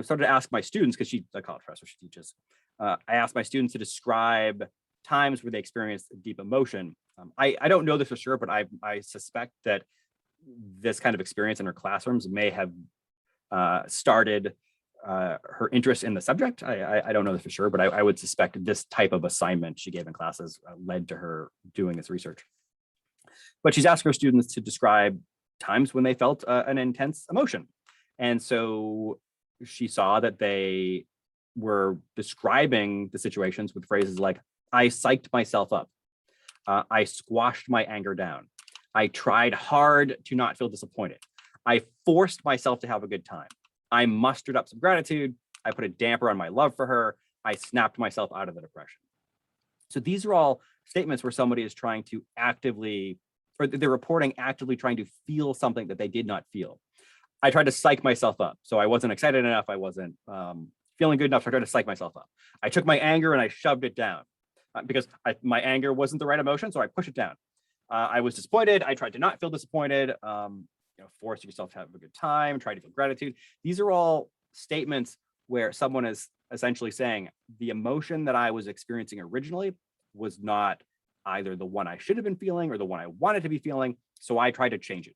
started to ask my students, because she's a college professor, she teaches. I asked my students to describe times where they experienced deep emotion. I don't know this for sure, but I suspect that this kind of experience in her classrooms may have started her interest in the subject. I don't know this for sure, but I would suspect this type of assignment she gave in classes led to her doing this research. But she's asking her students to describe times when they felt an intense emotion. And so she saw that they were describing the situations with phrases like, I psyched myself up. I squashed my anger down. I tried hard to not feel disappointed. I forced myself to have a good time. I mustered up some gratitude. I put a damper on my love for her. I snapped myself out of the depression. So these are all statements where somebody is trying to actively, or they're reporting actively trying to feel something that they did not feel. I tried to psych myself up. So I wasn't excited enough. I wasn't feeling good enough. So I tried to psych myself up. I took my anger and I shoved it down because my anger wasn't the right emotion. So I pushed it down. I was disappointed. I tried to not feel disappointed. Force yourself to have a good time, try to feel gratitude. These are all statements where someone is essentially saying the emotion that I was experiencing originally was not either the one I should have been feeling or the one I wanted to be feeling. So I tried to change it.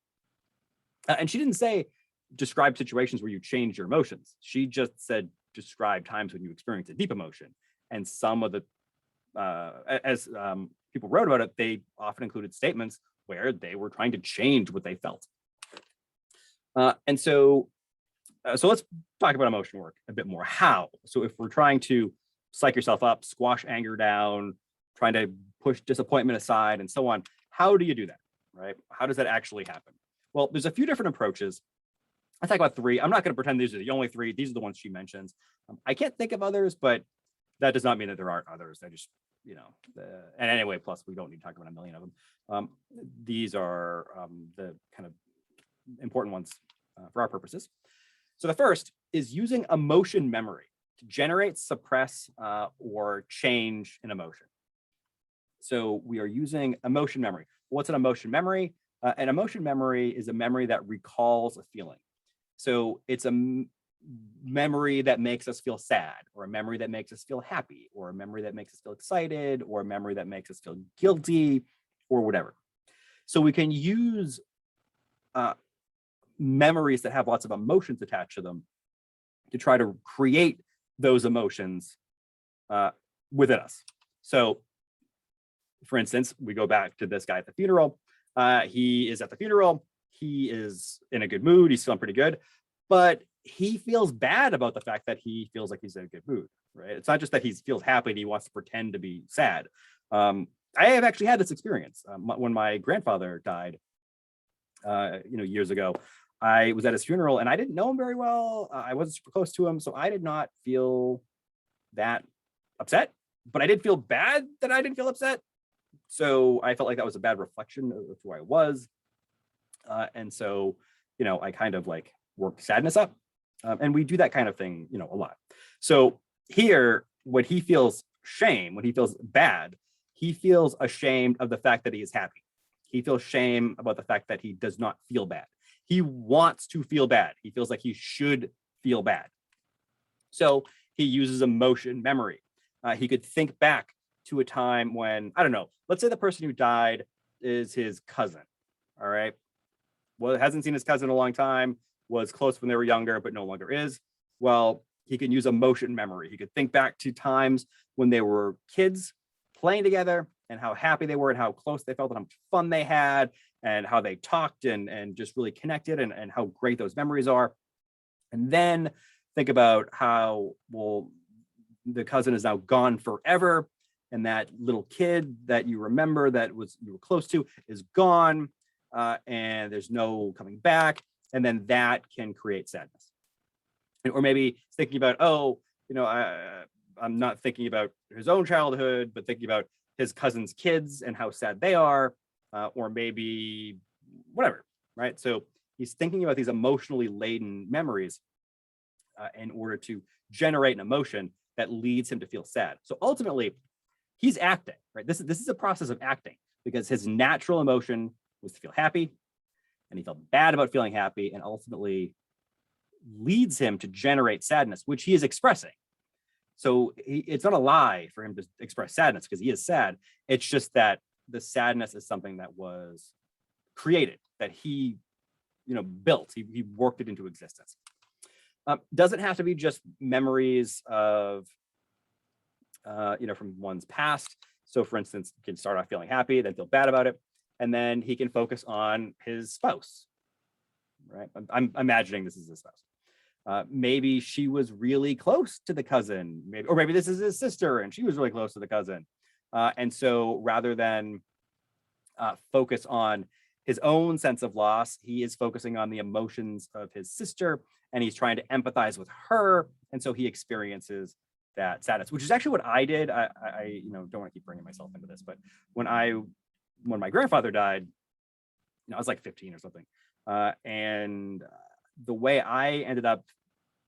And she didn't say describe situations where you change your emotions. She just said describe times when you experience a deep emotion. And some of the, as people wrote about it, they often included statements where they were trying to change what they felt. And so let's talk about emotion work a bit more. How? So if we're trying to psych yourself up, squash anger down, trying to push disappointment aside and so on, how do you do that, right? How does that actually happen? Well, there's a few different approaches. I talk about three. I'm not going to pretend these are the only three. These are the ones she mentions. I can't think of others, but that does not mean that there aren't others. I just, and anyway, plus we don't need to talk about a million of them. These are the kind of important ones for our purposes. So the first is using emotion memory to generate, suppress, or change an emotion. So we are using emotion memory. What's an emotion memory? An emotion memory is a memory that recalls a feeling. So it's a memory that makes us feel sad, or a memory that makes us feel happy, or a memory that makes us feel excited, or a memory that makes us feel guilty, or whatever. So we can use memories that have lots of emotions attached to them to try to create those emotions within us. So, for instance, we go back to this guy at the funeral. He is at the funeral. He is in a good mood. He's feeling pretty good, but he feels bad about the fact that he feels like he's in a good mood, right? It's not just that he feels happy and he wants to pretend to be sad. I have actually had this experience when my grandfather died, years ago. I was at his funeral and I didn't know him very well. I wasn't super close to him, so I did not feel that upset, but I did feel bad that I didn't feel upset. So I felt like that was a bad reflection of who I was. And so, I kind of like worked sadness up. And we do that kind of thing, a lot. So here, when he feels shame, when he feels bad, he feels ashamed of the fact that he is happy. He feels shame about the fact that he does not feel bad. He wants to feel bad. He feels like he should feel bad. So he uses emotion memory. He could think back to a time when, I don't know, let's say the person who died is his cousin. All right. Well, hasn't seen his cousin in a long time, was close when they were younger, but no longer is. Well, he can use emotion memory. He could think back to times when they were kids playing together and how happy they were and how close they felt and how much fun they had and how they talked and just really connected and how great those memories are. And then think about how, well, the cousin is now gone forever. And that little kid that you remember that you were close to is gone. And there's no coming back. And then that can create sadness. Or maybe thinking about, I'm not thinking about his own childhood, but thinking about his cousin's kids and how sad they are, or maybe whatever, right? So he's thinking about these emotionally laden memories in order to generate an emotion that leads him to feel sad. So ultimately, he's acting, right? This is a process of acting because his natural emotion was to feel happy, and he felt bad about feeling happy, and ultimately leads him to generate sadness, which he is expressing. So it's not a lie for him to express sadness because he is sad. It's just that the sadness is something that was created, that he, built. He worked it into existence. Doesn't have to be just memories of, from one's past. So, for instance, he can start off feeling happy, then feel bad about it, and then he can focus on his spouse. Right? I'm imagining this is his spouse. Maybe she was really close to the cousin, or maybe this is his sister and she was really close to the cousin. And so rather than focus on his own sense of loss, he is focusing on the emotions of his sister and he's trying to empathize with her. And so he experiences that sadness, which is actually what I did. I don't want to keep bringing myself into this, but when my grandfather died, I was like 15 or something. And the way I ended up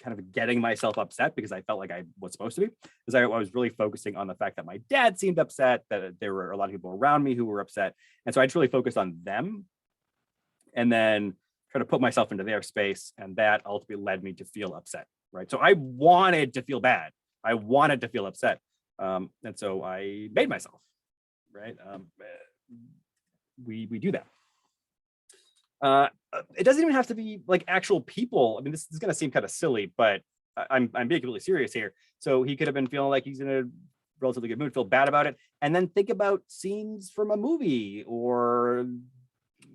kind of getting myself upset because I felt like I was supposed to be is I was really focusing on the fact that my dad seemed upset, that there were a lot of people around me who were upset. And so I just really focused on them and then try to put myself into their space. And that ultimately led me to feel upset, right? So I wanted to feel bad. I wanted to feel upset. And so I made myself, right? We do that. It doesn't even have to be like actual people. I mean, this is going to seem kind of silly, but I'm being completely serious here. So he could have been feeling like he's in a relatively good mood, feel bad about it, and then think about scenes from a movie or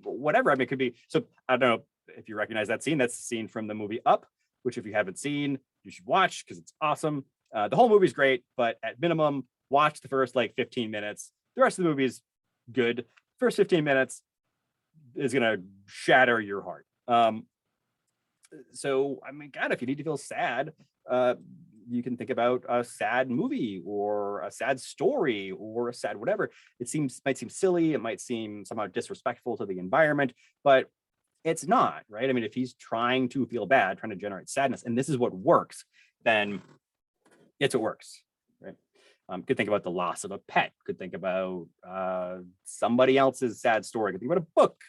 whatever. I mean, it could be. So I don't know if you recognize that scene. That's the scene from the movie Up, which if you haven't seen, you should watch because it's awesome. The whole movie's great, but at minimum, watch the first like 15 minutes. The rest of the movie is good. First 15 minutes is gonna shatter your heart. So I mean, God, if you need to feel sad, you can think about a sad movie or a sad story or a sad whatever. Might seem silly, it might seem somehow disrespectful to the environment, but it's not, right? I mean, if he's trying to feel bad, trying to generate sadness, and this is what works, then it's what works, right? Could think about the loss of a pet, could think about somebody else's sad story, could think about a book,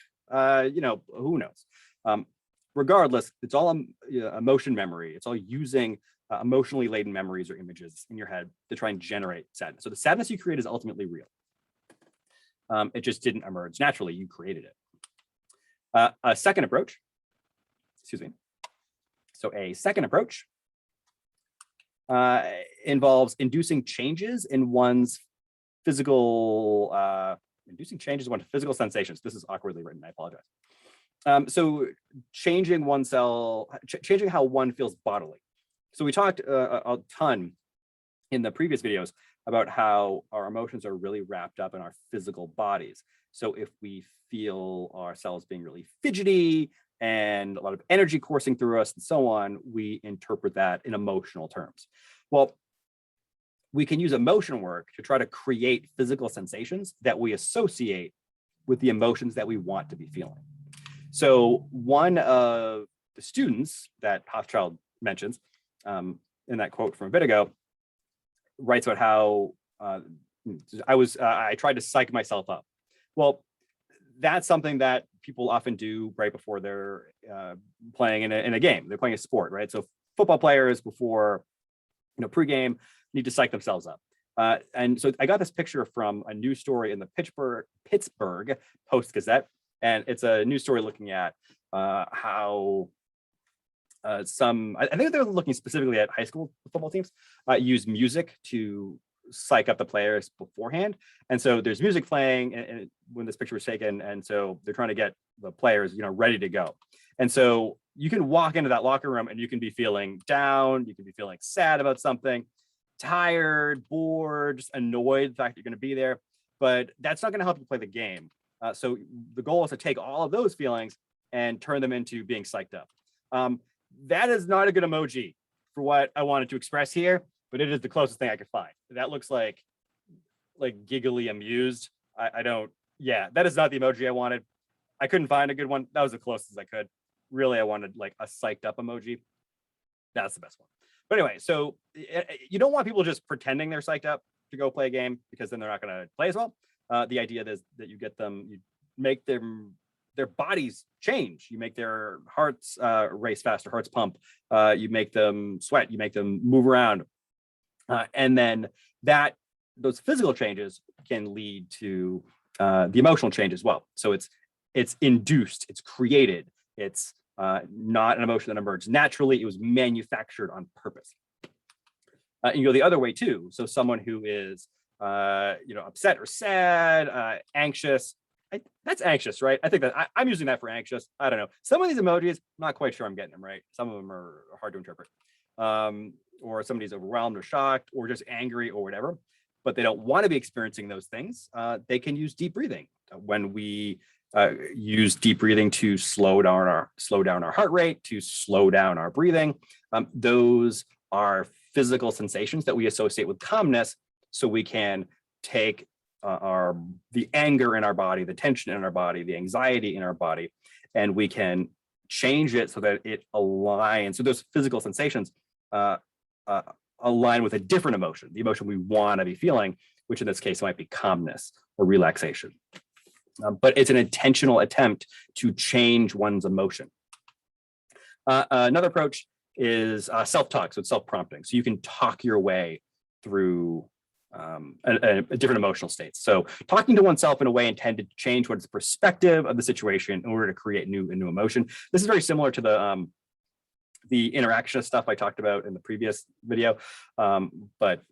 who knows? Regardless, it's all emotion memory. It's all using emotionally laden memories or images in your head to try and generate sadness. So the sadness you create is ultimately real. It just didn't emerge naturally. You created it. A second approach, excuse me. So a second approach involves inducing changes in one's physical sensations. This is awkwardly written. I apologize. So changing changing how one feels bodily. So we talked a ton in the previous videos about how our emotions are really wrapped up in our physical bodies. So if we feel ourselves being really fidgety and a lot of energy coursing through us and so on, we interpret that in emotional terms. Well, we can use emotion work to try to create physical sensations that we associate with the emotions that we want to be feeling. So one of the students that Hochschild mentions in that quote from a bit ago writes about how I tried to psych myself up. Well, that's something that people often do right before they're playing in a game. They're playing a sport, right? So football players before pregame need to psych themselves up. And so I got this picture from a news story in the Pittsburgh Post-Gazette. And it's a news story looking at how I think they're looking specifically at high school football teams use music to psych up the players beforehand. And so there's music playing and when this picture was taken. And so they're trying to get the players, ready to go. And so you can walk into that locker room and you can be feeling down. You can be feeling sad about something, tired, bored, just annoyed the fact that you're going to be there. But that's not going to help you play the game. So the goal is to take all of those feelings and turn them into being psyched up. That is not a good emoji for what I wanted to express here, but it is the closest thing I could find. That looks like giggly amused. That is not the emoji I wanted. I couldn't find a good one. That was the closest I could. Really, I wanted like a psyched up emoji. That's the best one. But anyway, so you don't want people just pretending they're psyched up to go play a game because then they're not going to play as well. The idea is that you make their bodies change. You make their hearts race faster, hearts pump. You make them sweat. You make them move around, and then those physical changes can lead to the emotional change as well. So it's induced, it's created. It's not an emotion that emerged naturally. It was manufactured on purpose. You go the other way too. So someone who is upset or sad, anxious. That's anxious, right? I think that I'm using that for anxious. I don't know. Some of these emojis, I'm not quite sure I'm getting them right. Some of them are hard to interpret. Or somebody's overwhelmed or shocked or just angry or whatever, but they don't want to be experiencing those things. They can use deep breathing. When we use deep breathing to slow down our heart rate, to slow down our breathing, those are physical sensations that we associate with calmness. So we can take the anger in our body, the tension in our body, the anxiety in our body, and we can change it so that it aligns. So those physical sensations align with a different emotion, the emotion we want to be feeling, which in this case might be calmness or relaxation. But it's an intentional attempt to change one's emotion. Another approach is self-talk, so it's self-prompting. So you can talk your way through a different emotional states. So talking to oneself in a way intended to change one's perspective of the situation in order to create new emotion. This is very similar to the interaction stuff I talked about in the previous video, but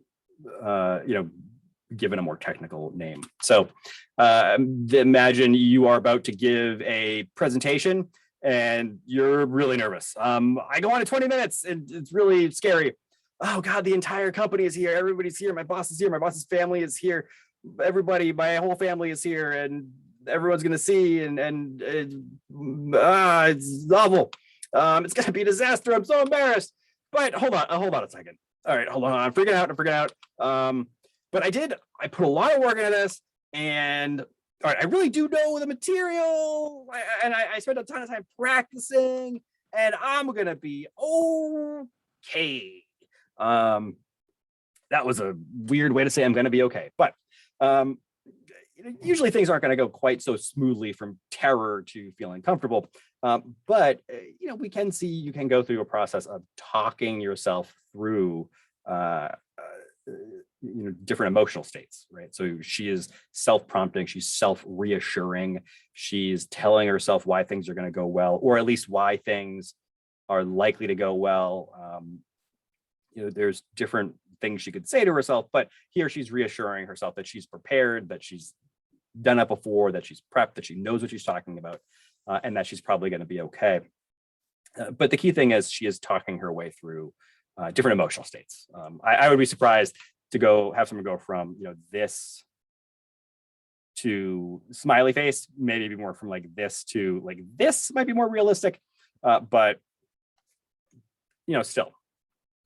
given a more technical name. So imagine you are about to give a presentation and you're really nervous. I go on in 20 minutes and it's really scary. Oh God, the entire company is here. Everybody's here. My boss is here. My boss's family is here. Everybody, my whole family is here, and everyone's gonna see, and it's awful. It's gonna be a disaster. I'm so embarrassed. But hold on a second. All right, hold on. I'm freaking out. But I put a lot of work into this, and all right, I really do know the material, and I spent a ton of time practicing, and I'm gonna be okay. That was a weird way to say I'm gonna be okay, but usually things aren't going to go quite so smoothly from terror to feeling comfortable. But we can see you can go through a process of talking yourself through different emotional states, right? So she is self-prompting, she's self-reassuring, she's telling herself why things are going to go well, or at least why things are likely to go well. There's different things she could say to herself, but here she's reassuring herself that she's prepared, that she's done it before, that she's prepped, that she knows what she's talking about, and that she's probably going to be okay. But the key thing is she is talking her way through different emotional states. I would be surprised to have someone go from this to smiley face, maybe more from like this to like this might be more realistic, but still,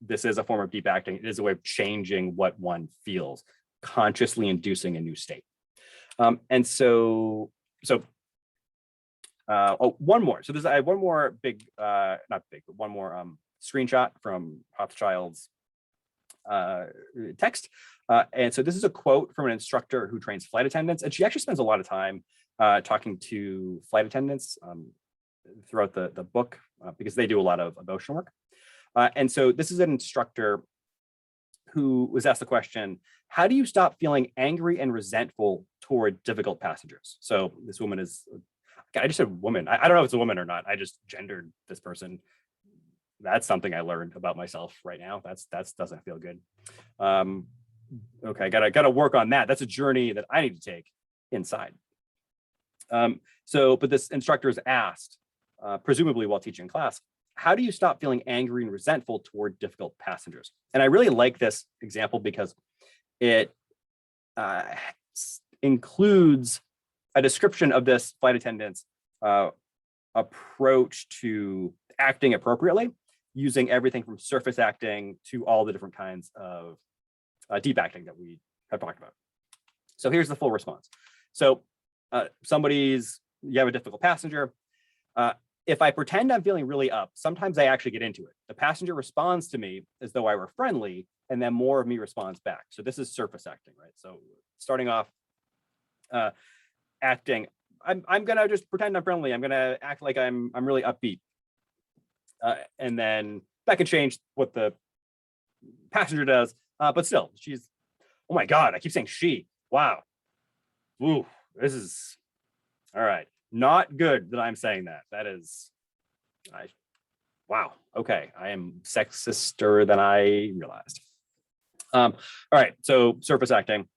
this is a form of deep acting. It is a way of changing what one feels, consciously inducing a new state. And so one more. So I have one more big, not big, but one more screenshot from Rothschild's text. And so this is a quote from an instructor who trains flight attendants, and she actually spends a lot of time talking to flight attendants throughout the book because they do a lot of emotional work. And so this is an instructor who was asked the question, how do you stop feeling angry and resentful toward difficult passengers? So this woman is, I just said woman. I don't know if it's a woman or not. I just gendered this person. That's something I learned about myself right now. That doesn't feel good. Okay, gotta work on that. That's a journey that I need to take inside. But this instructor is asked, presumably while teaching class, how do you stop feeling angry and resentful toward difficult passengers? And I really like this example because it includes a description of this flight attendant's approach to acting appropriately, using everything from surface acting to all the different kinds of deep acting that we have talked about. So here's the full response. So you have a difficult passenger. If I pretend I'm feeling really up, sometimes I actually get into it. The passenger responds to me as though I were friendly, and then more of me responds back. So this is surface acting, right? So starting off acting, I'm gonna just pretend I'm friendly. I'm gonna act like I'm really upbeat. And then that can change what the passenger does. But still, she's, oh my God, I keep saying she. Wow. Ooh, this is, all right. Not good that I'm saying that. That is, wow. Okay, I am sexister than I realized. All right, so surface acting.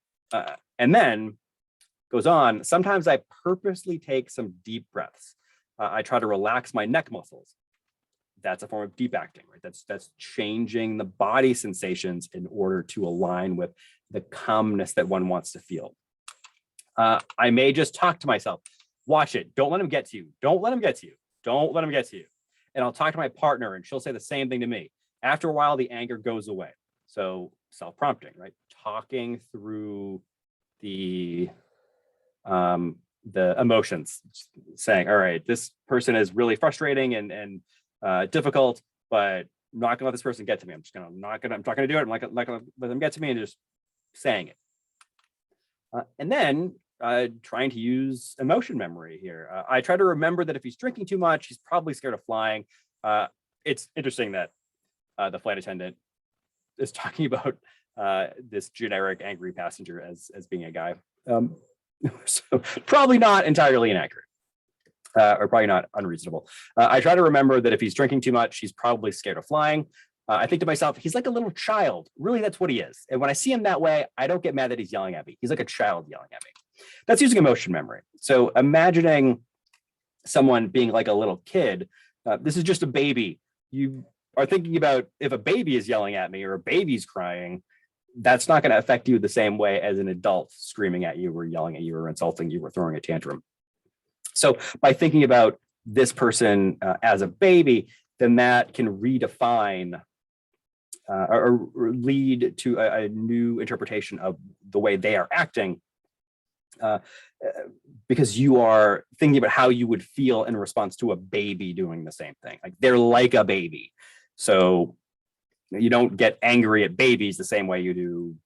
And then goes on, sometimes I purposely take some deep breaths. I try to relax my neck muscles. That's a form of deep acting, right? That's changing the body sensations in order to align with the calmness that one wants to feel. I may just talk to myself. Watch it. Don't let him get to you. Don't let him get to you. Don't let him get to you. And I'll talk to my partner and she'll say the same thing to me. After a while, the anger goes away. So self-prompting, right? Talking through the emotions, saying, all right, this person is really frustrating and difficult, but I'm not gonna let this person get to me. I'm not gonna do it. I'm not gonna let them get to me, and just saying it. And then trying to use emotion memory here. I try to remember that if he's drinking too much, he's probably scared of flying. It's interesting that the flight attendant is talking about this generic angry passenger as being a guy. So probably not entirely inaccurate. or probably not unreasonable. I try to remember that if he's drinking too much, he's probably scared of flying. I think to myself, he's like a little child. Really, that's what he is. And when I see him that way, I don't get mad that he's yelling at me. He's like a child yelling at me. That's using emotion memory. So imagining someone being like a little kid, this is just a baby. You are thinking about if a baby is yelling at me or a baby's crying, that's not going to affect you the same way as an adult screaming at you or yelling at you or insulting you or throwing a tantrum. So by thinking about this person as a baby, then that can redefine or lead to a new interpretation of the way they are acting, because you are thinking about how you would feel in response to a baby doing the same thing. Like they're like a baby. So you don't get angry at babies the same way you do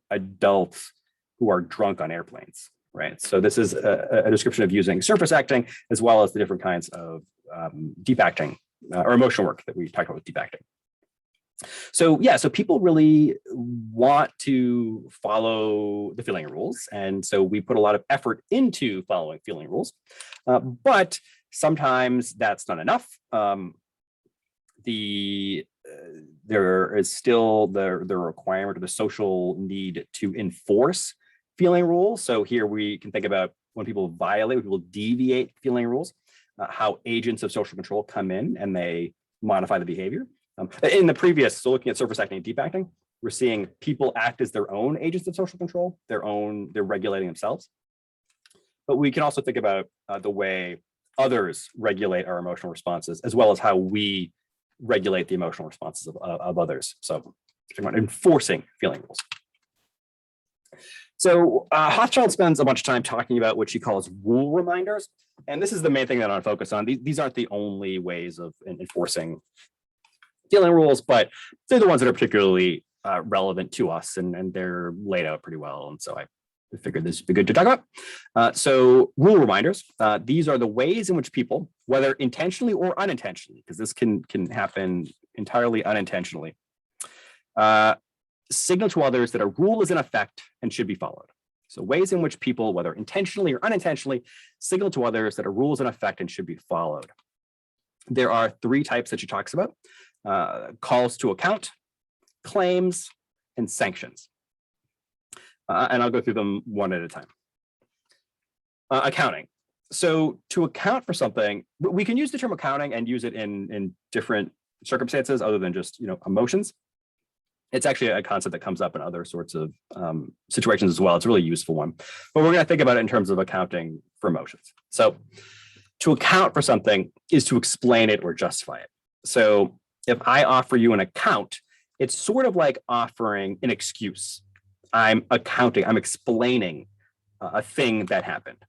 adults who are drunk on airplanes, right? So this is a description of using surface acting as well as the different kinds of deep acting or emotional work that we talked about with deep acting. So yeah, so people really want to follow the feeling rules. And so we put a lot of effort into following feeling rules, but sometimes that's not enough. There is still the requirement or the social need to enforce feeling rules. So here we can think about when people violate, when people deviate feeling rules, how agents of social control come in and they modify the behavior. In the previous, so looking at surface acting and deep acting, we're seeing people act as their own agents of social control, they're regulating themselves. But we can also think about the way others regulate our emotional responses, as well as how we regulate the emotional responses of others. So enforcing feeling rules. So Hochschild spends a bunch of time talking about what she calls rule reminders. And this is the main thing that I want to focus on. These aren't the only ways of enforcing feeling rules, but they're the ones that are particularly relevant to us, and they're laid out pretty well. And so I figured this would be good to talk about. So rule reminders, these are the ways in which people, whether intentionally or unintentionally, because this can happen entirely unintentionally, signal to others that a rule is in effect and should be followed. So ways in which people, whether intentionally or unintentionally, signal to others that a rule is in effect and should be followed. There are three types that she talks about: calls to account, claims, and sanctions. And I'll go through them one at a time. Accounting. So to account for something, we can use the term accounting and use it in different circumstances other than just emotions. It's actually a concept that comes up in other sorts of situations as well. It's a really useful one. But we're going to think about it in terms of accounting for emotions. So to account for something is to explain it or justify it. So if I offer you an account, it's sort of like offering an excuse. I'm accounting, I'm explaining a thing that happened.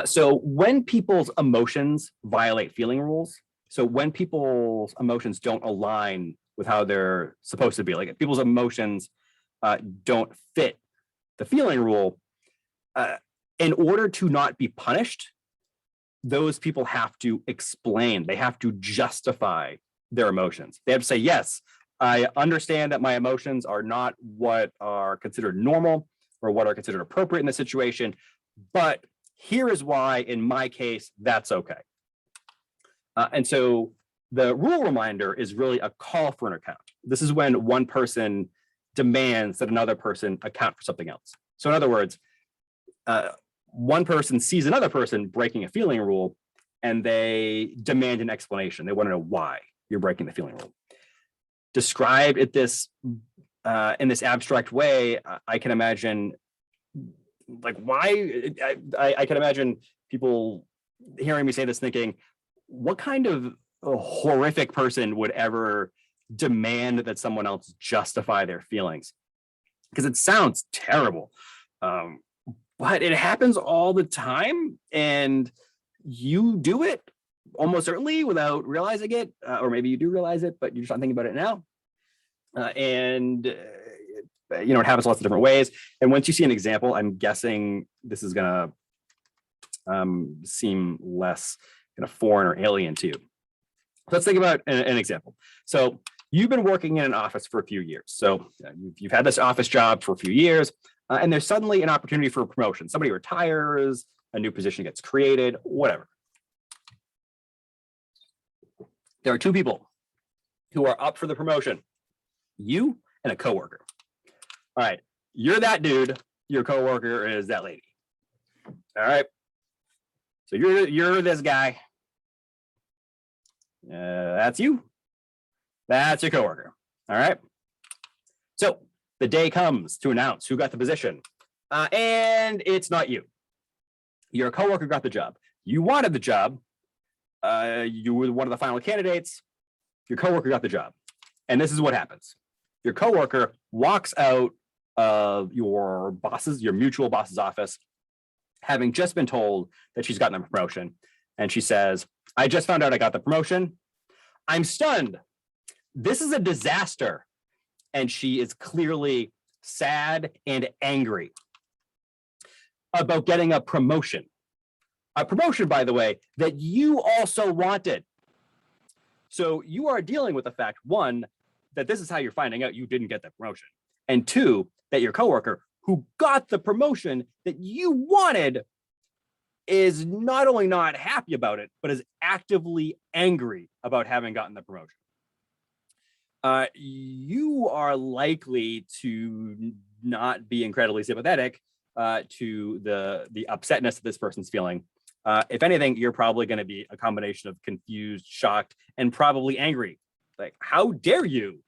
So when people's emotions violate feeling rules, so when people's emotions don't align with how they're supposed to be, like if people's emotions don't fit the feeling rule, in order to not be punished, those people have to explain, they have to justify their emotions. They have to say, yes, I understand that my emotions are not what are considered normal or what are considered appropriate in the situation, but here is why, in my case, that's okay. And so the rule reminder is really a call for an account. This is when one person demands that another person account for something else. So in other words, one person sees another person breaking a feeling rule and they demand an explanation. They want to know why you're breaking the feeling rule. Described in this abstract way, I can imagine, like, why I can imagine people hearing me say this thinking, what kind of a horrific person would ever demand that someone else justify their feelings? Because it sounds terrible, but it happens all the time, and you do it almost certainly without realizing it, or maybe you do realize it, but you're just not thinking about it now. It happens lots of different ways. And once you see an example, I'm guessing this is gonna seem less kind of foreign or alien to you. Let's think about an example. So you've been working in an office for a few years. So you've had this office job for a few years, and there's suddenly an opportunity for a promotion. Somebody retires, a new position gets created, whatever. There are two people who are up for the promotion, you and a coworker. All right, you're that dude, your coworker is that lady. All right, so you're this guy. That's you. That's your coworker. All right. So the day comes to announce who got the position, and it's not you. Your coworker got the job. You wanted the job. You were one of the final candidates. Your coworker got the job, and this is what happens. Your coworker walks out of your mutual boss's office, having just been told that she's gotten a promotion, and she says, "I just found out I got the promotion. I'm stunned. This is a disaster." And she is clearly sad and angry about getting a promotion. A promotion, by the way, that you also wanted. So you are dealing with the fact, one, that this is how you're finding out you didn't get the promotion. And two, that your coworker who got the promotion that you wanted is not only not happy about it, but is actively angry about having gotten the promotion. You are likely to not be incredibly sympathetic to the upsetness that this person's feeling. If anything, you're probably going to be a combination of confused, shocked, and probably angry. Like, how dare you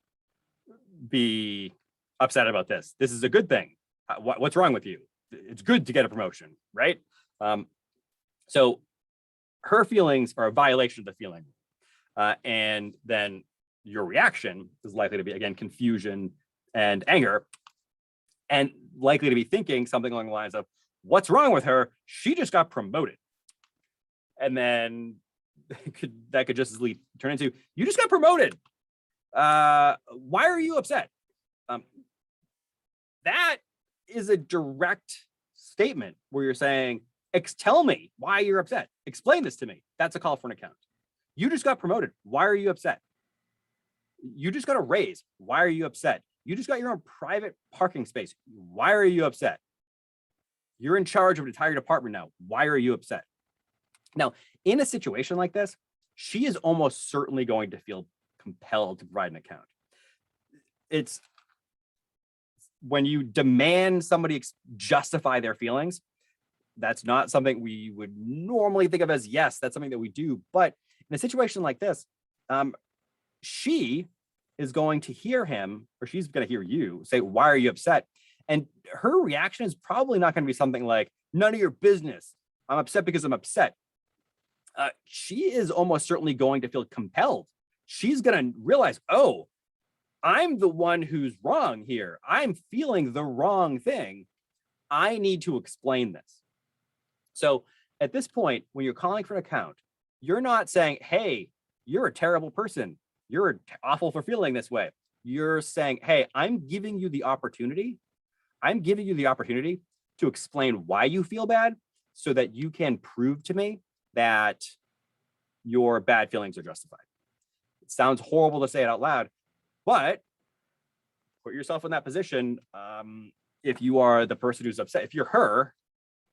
be upset about this? This is a good thing. What's wrong with you? It's good to get a promotion, right? So her feelings are a violation of the feeling. And then your reaction is likely to be, again, confusion and anger, and likely to be thinking something along the lines of, what's wrong with her? She just got promoted. And then that could just as easily turn into, you just got promoted. Why are you upset? That is a direct statement where you're saying, tell me why you're upset. Explain this to me. That's a call for an account. You just got promoted. Why are you upset? You just got a raise. Why are you upset? You just got your own private parking space. Why are you upset? You're in charge of an entire department now. Why are you upset? Now, in a situation like this, she is almost certainly going to feel compelled to provide an account. It's when you demand somebody justify their feelings, that's not something we would normally think of as, yes, that's something that we do. But in a situation like this, she is going to hear him, or she's going to hear you say, why are you upset? And her reaction is probably not going to be something like, none of your business. I'm upset because I'm upset. She is almost certainly going to feel compelled. She's going to realize, oh, I'm the one who's wrong here. I'm feeling the wrong thing. I need to explain this. So at this point, when you're calling for an account, you're not saying, hey, you're a terrible person. You're awful for feeling this way. You're saying, hey, I'm giving you the opportunity. I'm giving you the opportunity to explain why you feel bad so that you can prove to me that your bad feelings are justified. It sounds horrible to say it out loud, but put yourself in that position. If you are the person who's upset, if you're her,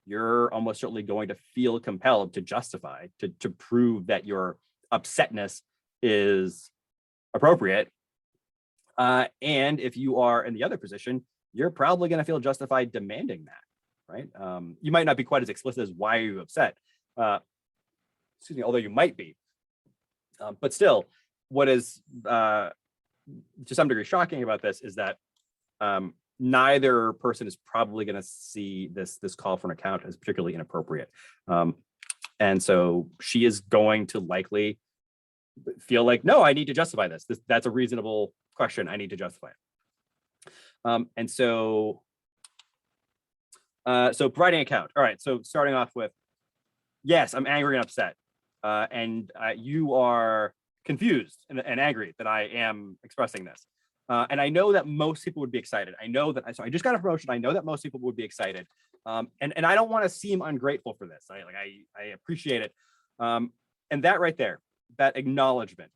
you're almost certainly going to feel compelled to justify, to prove that your upsetness is appropriate. And if you are in the other position, you're probably going to feel justified demanding that, right? You might not be quite as explicit as why are you upset? Excuse me, although you might be. But still, what is to some degree shocking about this is that neither person is probably going to see this call for an account as particularly inappropriate. And so she is going to likely feel like, no, I need to justify this. That's a reasonable question. I need to justify it. And so providing account. All right. So starting off with, yes, I'm angry and upset. And you are confused and angry that I am expressing this. And I know that most people would be excited. I know that, so I just got a promotion. I know that most people would be excited. And I don't want to seem ungrateful for this. I appreciate it. And that right there, that acknowledgement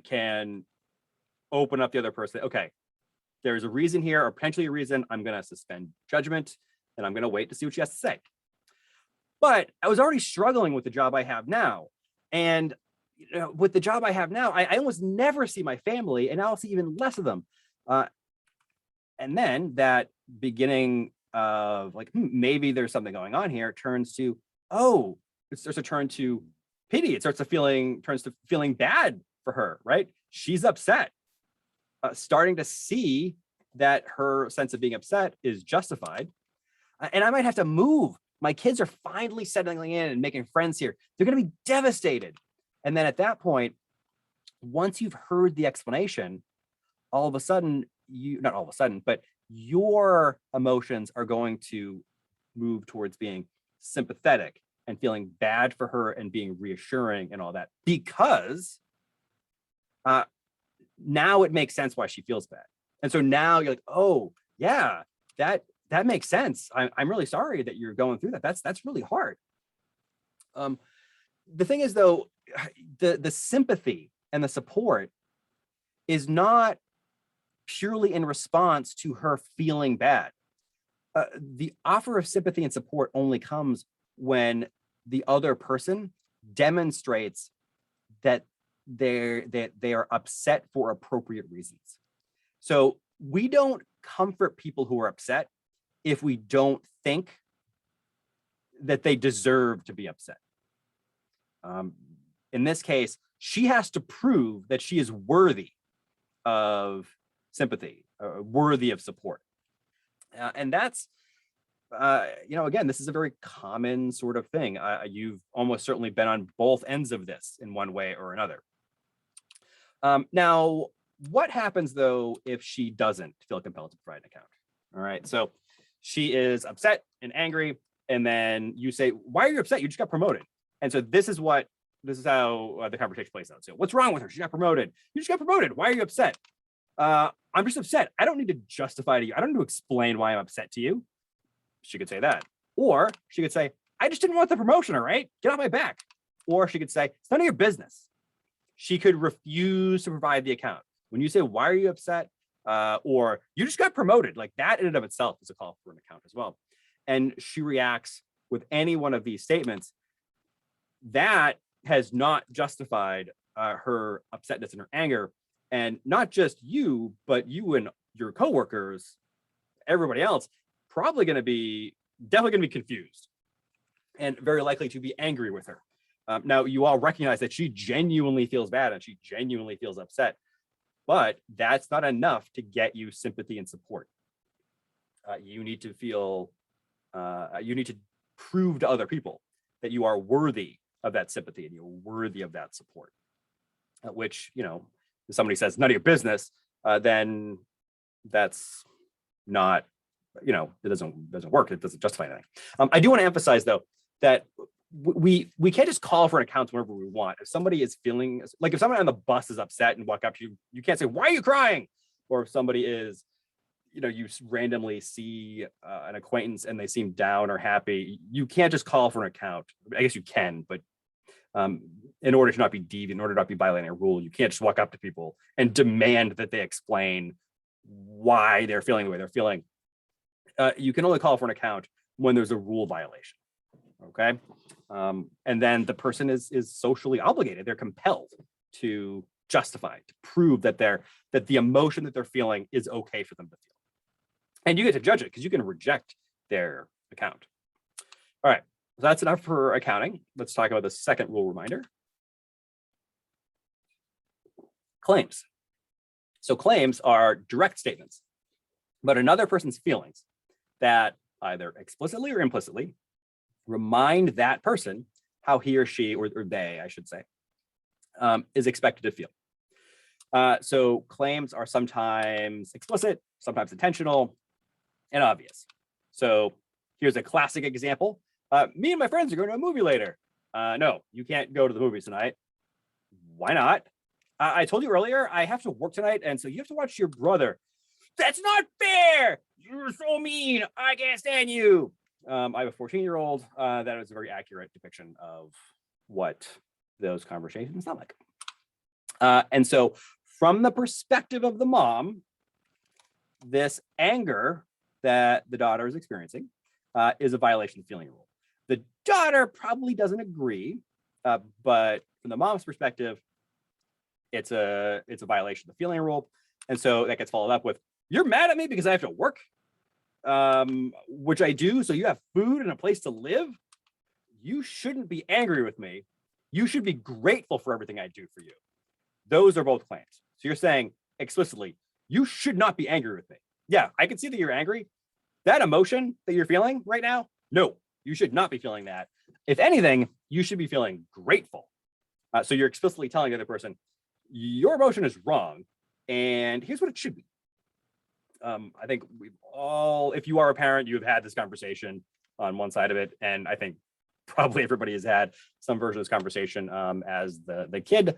can open up the other person. Okay, there's a reason here, or potentially a reason. I'm going to suspend judgment, and I'm going to wait to see what she has to say. but I was already struggling with the job I have now. And with the job I have now, I almost never see my family, and now I'll see even less of them. And then that beginning of like, maybe there's something going on here turns to, oh, it starts to turn to pity. It turns to feeling bad for her, right? She's upset, starting to see that her sense of being upset is justified. And I might have to move. My kids are finally settling in and making friends here. They're going to be devastated. And then at that point, once you've heard the explanation, all of a sudden, not all of a sudden, but your emotions are going to move towards being sympathetic and feeling bad for her and being reassuring and all that, because now it makes sense why she feels bad. And so now you're like, oh yeah, that makes sense. I'm really sorry that you're going through that. That's really hard. The thing is though, the sympathy and the support is not purely in response to her feeling bad. The offer of sympathy and support only comes when the other person demonstrates that they are upset for appropriate reasons. So we don't comfort people who are upset if we don't think that they deserve to be upset. In this case, she has to prove that she is worthy of sympathy, worthy of support. And that's, again, this is a very common sort of thing. You've almost certainly been on both ends of this in one way or another. Now, what happens though if she doesn't feel compelled to provide an account? All right, so she is upset and angry, and then you say, "Why are you upset? You just got promoted." And so this is how the conversation plays out. So, what's wrong with her? She got promoted. You just got promoted. Why are you upset? I'm just upset. I don't need to justify to you. I don't need to explain why I'm upset to you. She could say that. Or she could say, I just didn't want the promotion, all right? Get off my back. Or she could say, it's none of your business. She could refuse to provide the account. When you say, why are you upset? Or you just got promoted, like that in and of itself is a call for an account as well. And she reacts with any one of these statements, that has not justified her upsetness and her anger. And not just you, but you and your coworkers, everybody else, definitely going to be confused and very likely to be angry with her. Now, you all recognize that she genuinely feels bad and she genuinely feels upset, but that's not enough to get you sympathy and support. You need to prove to other people that you are worthy of that sympathy and you're worthy of that support, which, if somebody says none of your business, then that's not, it doesn't work. It doesn't justify anything. I do want to emphasize though, that we can't just call for an account whenever we want. If somebody is feeling like, if someone on the bus is upset and walk up to you, you can't say, why are you crying? Or if somebody is, you randomly see an acquaintance and they seem down or happy, you can't just call for an account. I guess you can, but in order to not be deviant, in order to not be violating a rule, you can't just walk up to people and demand that they explain why they're feeling the way they're feeling. You can only call for an account when there's a rule violation. Okay. And then the person is socially obligated. They're compelled to justify, to prove that the emotion that they're feeling is okay for them to feel. And you get to judge it because you can reject their account. All right. So that's enough for accounting. Let's talk about the second rule reminder. Claims. So claims are direct statements about another person's feelings that either explicitly or implicitly remind that person how he or she, or they, I should say, is expected to feel. So claims are sometimes explicit, sometimes intentional, and obvious. So here's a classic example. Me and my friends are going to a movie later. No, you can't go to the movies tonight. Why not? I told you earlier, I have to work tonight, and so you have to watch your brother. That's not fair. You're so mean. I can't stand you. I have a 14-year-old. That is a very accurate depiction of what those conversations sound like. And so from the perspective of the mom, this anger that the daughter is experiencing is a violation of the feeling rule. daughter probably doesn't agree, but from the mom's perspective, it's a violation of the feeling rule. And so that gets followed up with, you're mad at me because I have to work, which I do. So you have food and a place to live. You shouldn't be angry with me. You should be grateful for everything I do for you. Those are both claims. So you're saying explicitly, you should not be angry with me. Yeah, I can see that you're angry. That emotion that you're feeling right now, no, you should not be feeling that. If anything, you should be feeling grateful. So you're explicitly telling the other person, your emotion is wrong, and here's what it should be. I think we've all, if you are a parent, you've had this conversation on one side of it, and I think probably everybody has had some version of this conversation as the kid.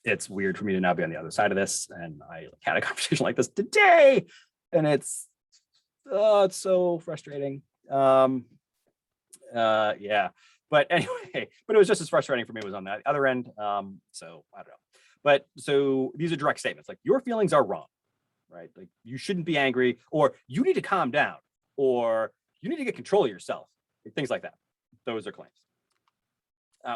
It's weird for me to now be on the other side of this, and I had a conversation like this today, and it's so frustrating. Yeah, but anyway, but it was just as frustrating for me. It was on the other end. So I don't know. But so these are direct statements like, your feelings are wrong, right? Like, you shouldn't be angry, or you need to calm down, or you need to get control of yourself, things like that. Those are claims.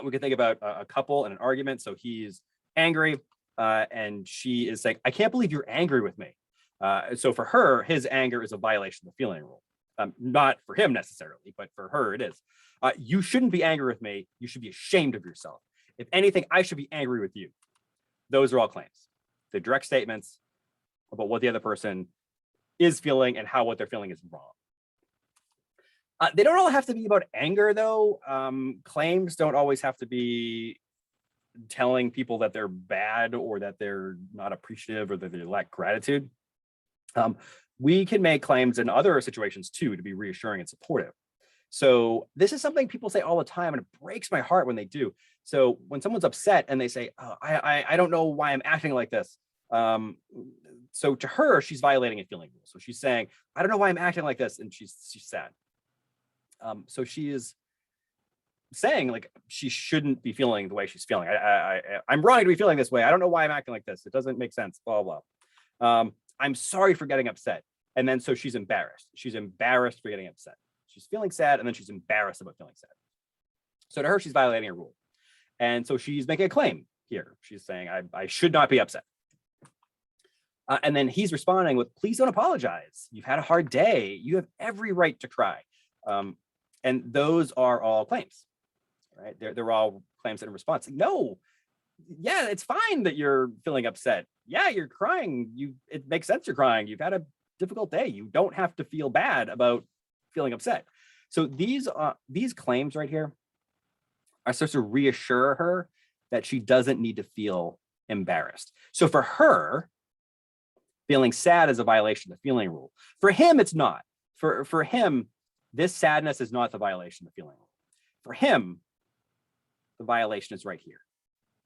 We can think about a couple and an argument. So he's angry, and she is saying, I can't believe you're angry with me. So for her, his anger is a violation of the feeling rule. Not for him necessarily, but for her it is. You shouldn't be angry with me. You should be ashamed of yourself. If anything, I should be angry with you. Those are all claims. They're direct statements about what the other person is feeling and how what they're feeling is wrong. They don't all have to be about anger, though. Claims don't always have to be telling people that they're bad or that they're not appreciative or that they lack gratitude. We can make claims in other situations too to be reassuring and supportive. So this is something people say all the time, and it breaks my heart when they do. So when someone's upset and they say, oh, I don't know why I'm acting like this. So to her, she's violating a feeling rule. So she's saying, I don't know why I'm acting like this, and she's sad. So she is saying like she shouldn't be feeling the way she's feeling. I'm wrong to be feeling this way. I don't know why I'm acting like this. It doesn't make sense. Blah blah. I'm sorry for getting upset. And then so she's embarrassed. She's embarrassed for getting upset. She's feeling sad, and then she's embarrassed about feeling sad. So to her, she's violating a rule. And so she's making a claim here. She's saying, I should not be upset. And then he's responding with, please don't apologize. You've had a hard day. You have every right to cry. And those are all claims, right? They're all claims in response. No, yeah, it's fine that you're feeling upset. Yeah, you're crying. It makes sense you're crying. You've had a difficult day. You don't have to feel bad about feeling upset. So these claims right here are supposed to reassure her that she doesn't need to feel embarrassed. So for her, feeling sad is a violation of the feeling rule. For him, it's not. For him, this sadness is not the violation of the feeling rule. For him, the violation is right here.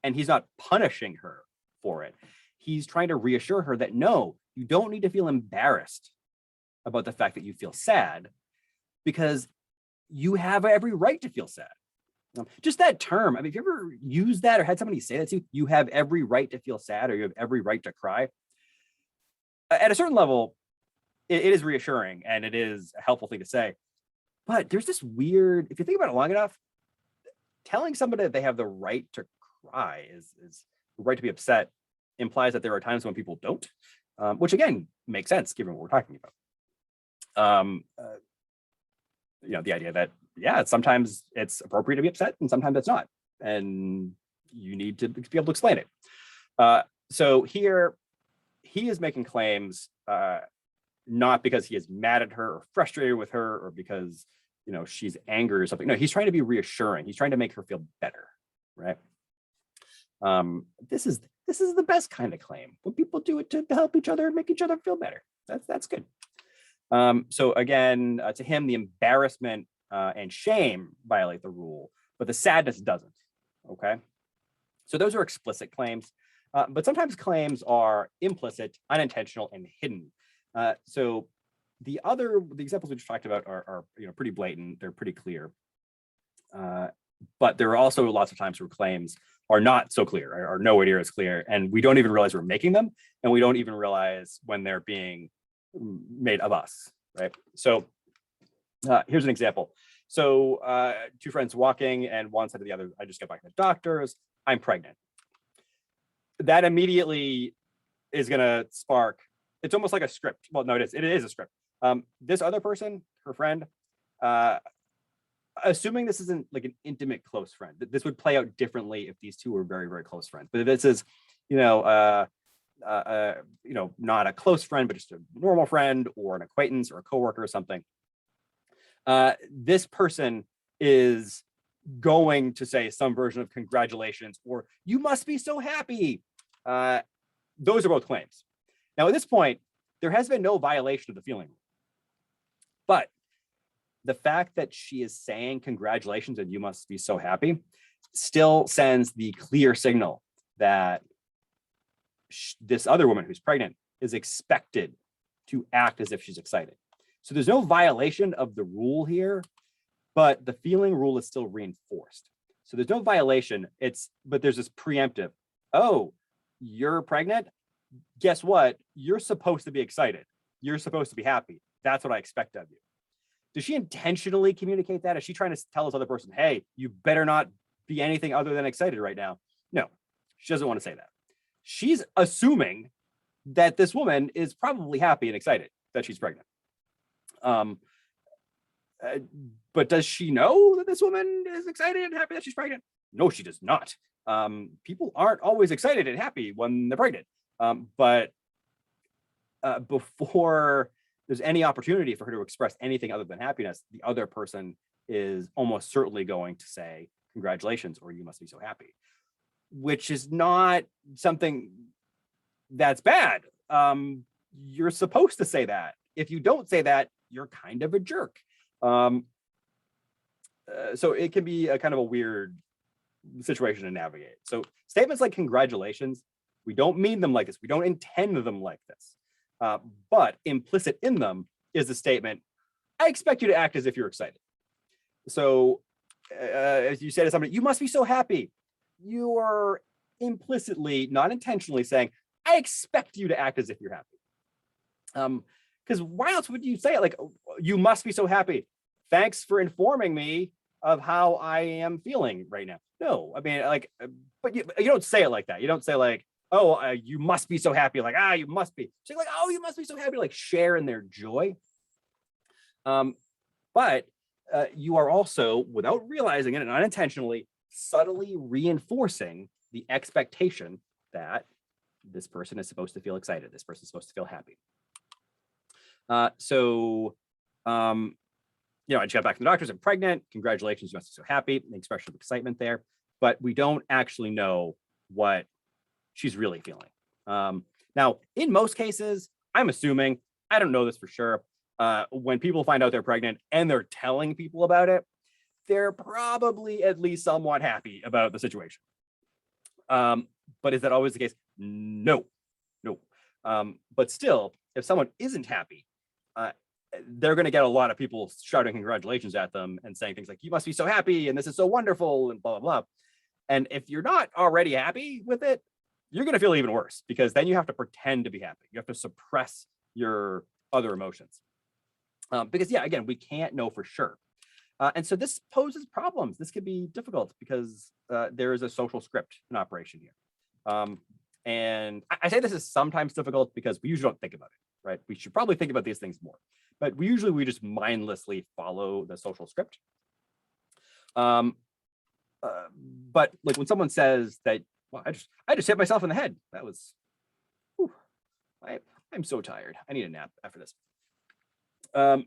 And he's not punishing her for it. He's trying to reassure her that no, you don't need to feel embarrassed about the fact that you feel sad, because you have every right to feel sad. Just that term. I mean, if you ever used that or had somebody say that to you, you have every right to feel sad, or you have every right to cry. At a certain level, it is reassuring and it is a helpful thing to say. But there's this weird, if you think about it long enough, telling somebody that they have the right to cry is the right to be upset implies that there are times when people don't, which again makes sense given what we're talking about. The idea that, yeah, sometimes it's appropriate to be upset and sometimes it's not, and you need to be able to explain it. So here he is making claims not because he is mad at her or frustrated with her or because she's angry or something. No, he's trying to be reassuring. He's trying to make her feel better, right? This is the best kind of claim, when people do it to help each other and make each other feel better. That's good. So again, to him, the embarrassment and shame violate the rule, but the sadness doesn't. Okay, so those are explicit claims, but sometimes claims are implicit, unintentional, and hidden. So the examples we just talked about are pretty blatant. They're pretty clear. But there are also lots of times where claims are not so clear, are nowhere near as clear, and we don't even realize we're making them, and we don't even realize when they're being made of us, right? So here's an example. So two friends walking, and one said to the other, I just got back from the doctor's, I'm pregnant. That immediately is going to spark, it's almost like a script. Well, no, it is a script. This other person, her friend, assuming this isn't like an intimate close friend, this would play out differently if these two were very, very close friends. But if this is, not a close friend, but just a normal friend or an acquaintance or a coworker or something, this person is going to say some version of congratulations or you must be so happy. Those are both claims. Now, at this point, there has been no violation of the feeling rule. But the fact that she is saying congratulations and you must be so happy still sends the clear signal that this other woman who's pregnant is expected to act as if she's excited. So there's no violation of the rule here, but the feeling rule is still reinforced. So there's no violation. But there's this preemptive. Oh, you're pregnant? Guess what? You're supposed to be excited. You're supposed to be happy. That's what I expect of you. Does she intentionally communicate that? Is she trying to tell this other person, hey, you better not be anything other than excited right now? No, she doesn't want to say that. She's assuming that this woman is probably happy and excited that she's pregnant. But does she know that this woman is excited and happy that she's pregnant? No, she does not. People aren't always excited and happy when they're pregnant. But before there's any opportunity for her to express anything other than happiness, the other person is almost certainly going to say, congratulations, or you must be so happy, which is not something that's bad. You're supposed to say that. If you don't say that, you're kind of a jerk. So it can be a kind of a weird situation to navigate. So statements like congratulations, we don't mean them like this. We don't intend them like this. But implicit in them is the statement, I expect you to act as if you're excited. So as you say to somebody, you must be so happy. You are implicitly, not intentionally saying, I expect you to act as if you're happy. Because why else would you say it? Like, you must be so happy. Thanks for informing me of how I am feeling right now. No, I mean, like, but you don't say it like that. You don't say like, oh, you must be so happy. Like, you must be. So like, oh, you must be so happy. Like, share in their joy. But you are also, without realizing it and unintentionally, subtly reinforcing the expectation that this person is supposed to feel excited. This person is supposed to feel happy. I just got back from the doctors. I'm pregnant. Congratulations. You must be so happy. The expression of excitement there. But we don't actually know what she's really feeling. Now, in most cases, I'm assuming, I don't know this for sure, when people find out they're pregnant and they're telling people about it, they're probably at least somewhat happy about the situation. But is that always the case? No. But still, if someone isn't happy, they're going to get a lot of people shouting congratulations at them and saying things like, you must be so happy and this is so wonderful and blah, blah, blah. And if you're not already happy with it, you're going to feel even worse because then you have to pretend to be happy. You have to suppress your other emotions. Because yeah, again, we can't know for sure. And so this poses problems. This could be difficult because there is a social script in operation here. And I say this is sometimes difficult because we usually don't think about it, right? We should probably think about these things more, but we just mindlessly follow the social script. But like when someone says that, well, I just hit myself in the head. That was, I'm so tired. I need a nap after this.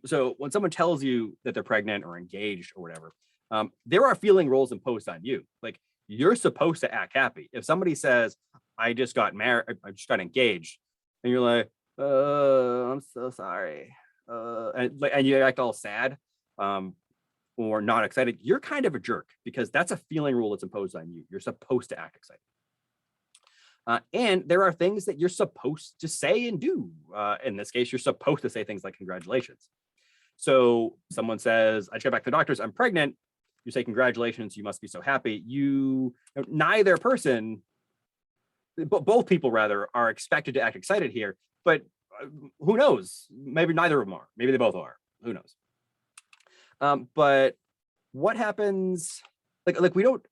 So when someone tells you that they're pregnant or engaged or whatever, there are feeling roles imposed on you. Like you're supposed to act happy. If somebody says, I just got married, I just got engaged, and you're like, I'm so sorry. And you act all sad or not excited, you're kind of a jerk because that's a feeling rule that's imposed on you. You're supposed to act excited. And there are things that you're supposed to say and do. In this case, you're supposed to say things like congratulations. So someone says, I just got back to the doctors, I'm pregnant. You say, congratulations, you must be so happy. Neither person, but both people rather, are expected to act excited here. But who knows? Maybe neither of them are. Maybe they both are. Who knows? But what happens? Like we don't.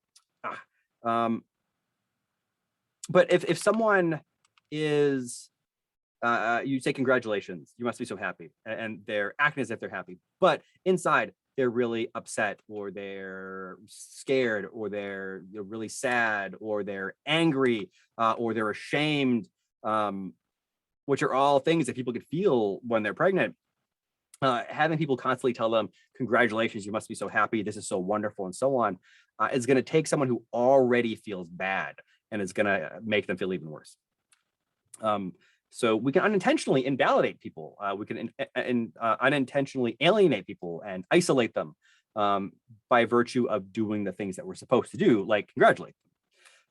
But if someone is, you say congratulations, you must be so happy, and they're acting as if they're happy, but inside they're really upset, or they're scared, or they're really sad, or they're angry, or they're ashamed, which are all things that people can feel when they're pregnant. Having people constantly tell them, congratulations, you must be so happy, this is so wonderful, and so on, is going to take someone who already feels bad, and it's going to make them feel even worse. So we can unintentionally invalidate people. We can unintentionally alienate people and isolate them by virtue of doing the things that we're supposed to do, like congratulate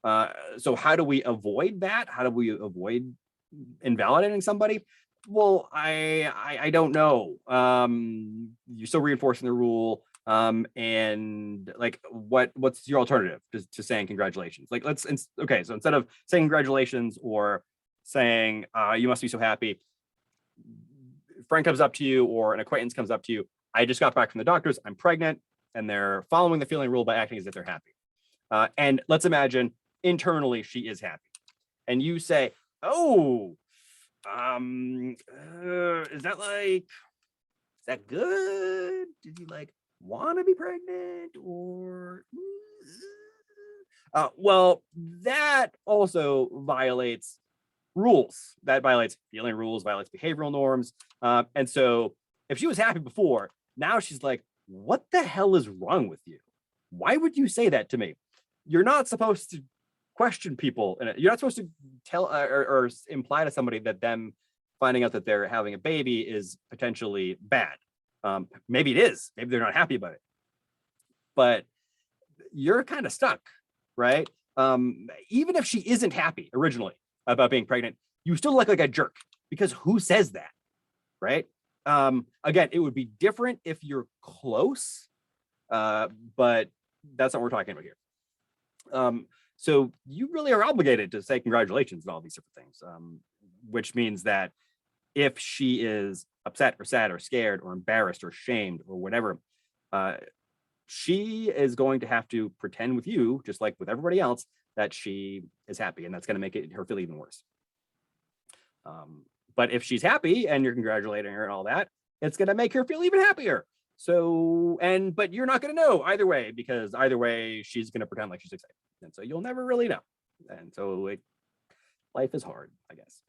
them. So how do we avoid that? How do we avoid invalidating somebody? Well, I don't know. You're still reinforcing the rule. And like, what's your alternative to saying congratulations? Like, okay, so instead of saying congratulations or saying you must be so happy, a friend comes up to you or an acquaintance comes up to you, I just got back from the doctors, I'm pregnant, and they're following the feeling rule by acting as if they're happy. And let's imagine internally she is happy, and you say, oh, is that good? Did you like want to be pregnant, or well, that also violates rules. That violates feeling rules, violates behavioral norms. And so if she was happy before, now she's like, what the hell is wrong with you? Why would you say that to me? You're not supposed to question people, and you're not supposed to tell or imply to somebody that them finding out that they're having a baby is potentially bad. Maybe it is, maybe they're not happy about it, but you're kind of stuck, right? Even if she isn't happy originally about being pregnant, you still look like a jerk, because who says that, right? Again, it would be different if you're close, but that's not what we're talking about here. So you really are obligated to say congratulations and all these different things, which means that if she is upset or sad or scared or embarrassed or shamed or whatever, she is going to have to pretend with you, just like with everybody else, that she is happy, and that's going to make her feel even worse. But if she's happy and you're congratulating her and all that, it's going to make her feel even happier. So, but you're not going to know either way, because either way she's going to pretend like she's excited, and so you'll never really know. And so life is hard, I guess.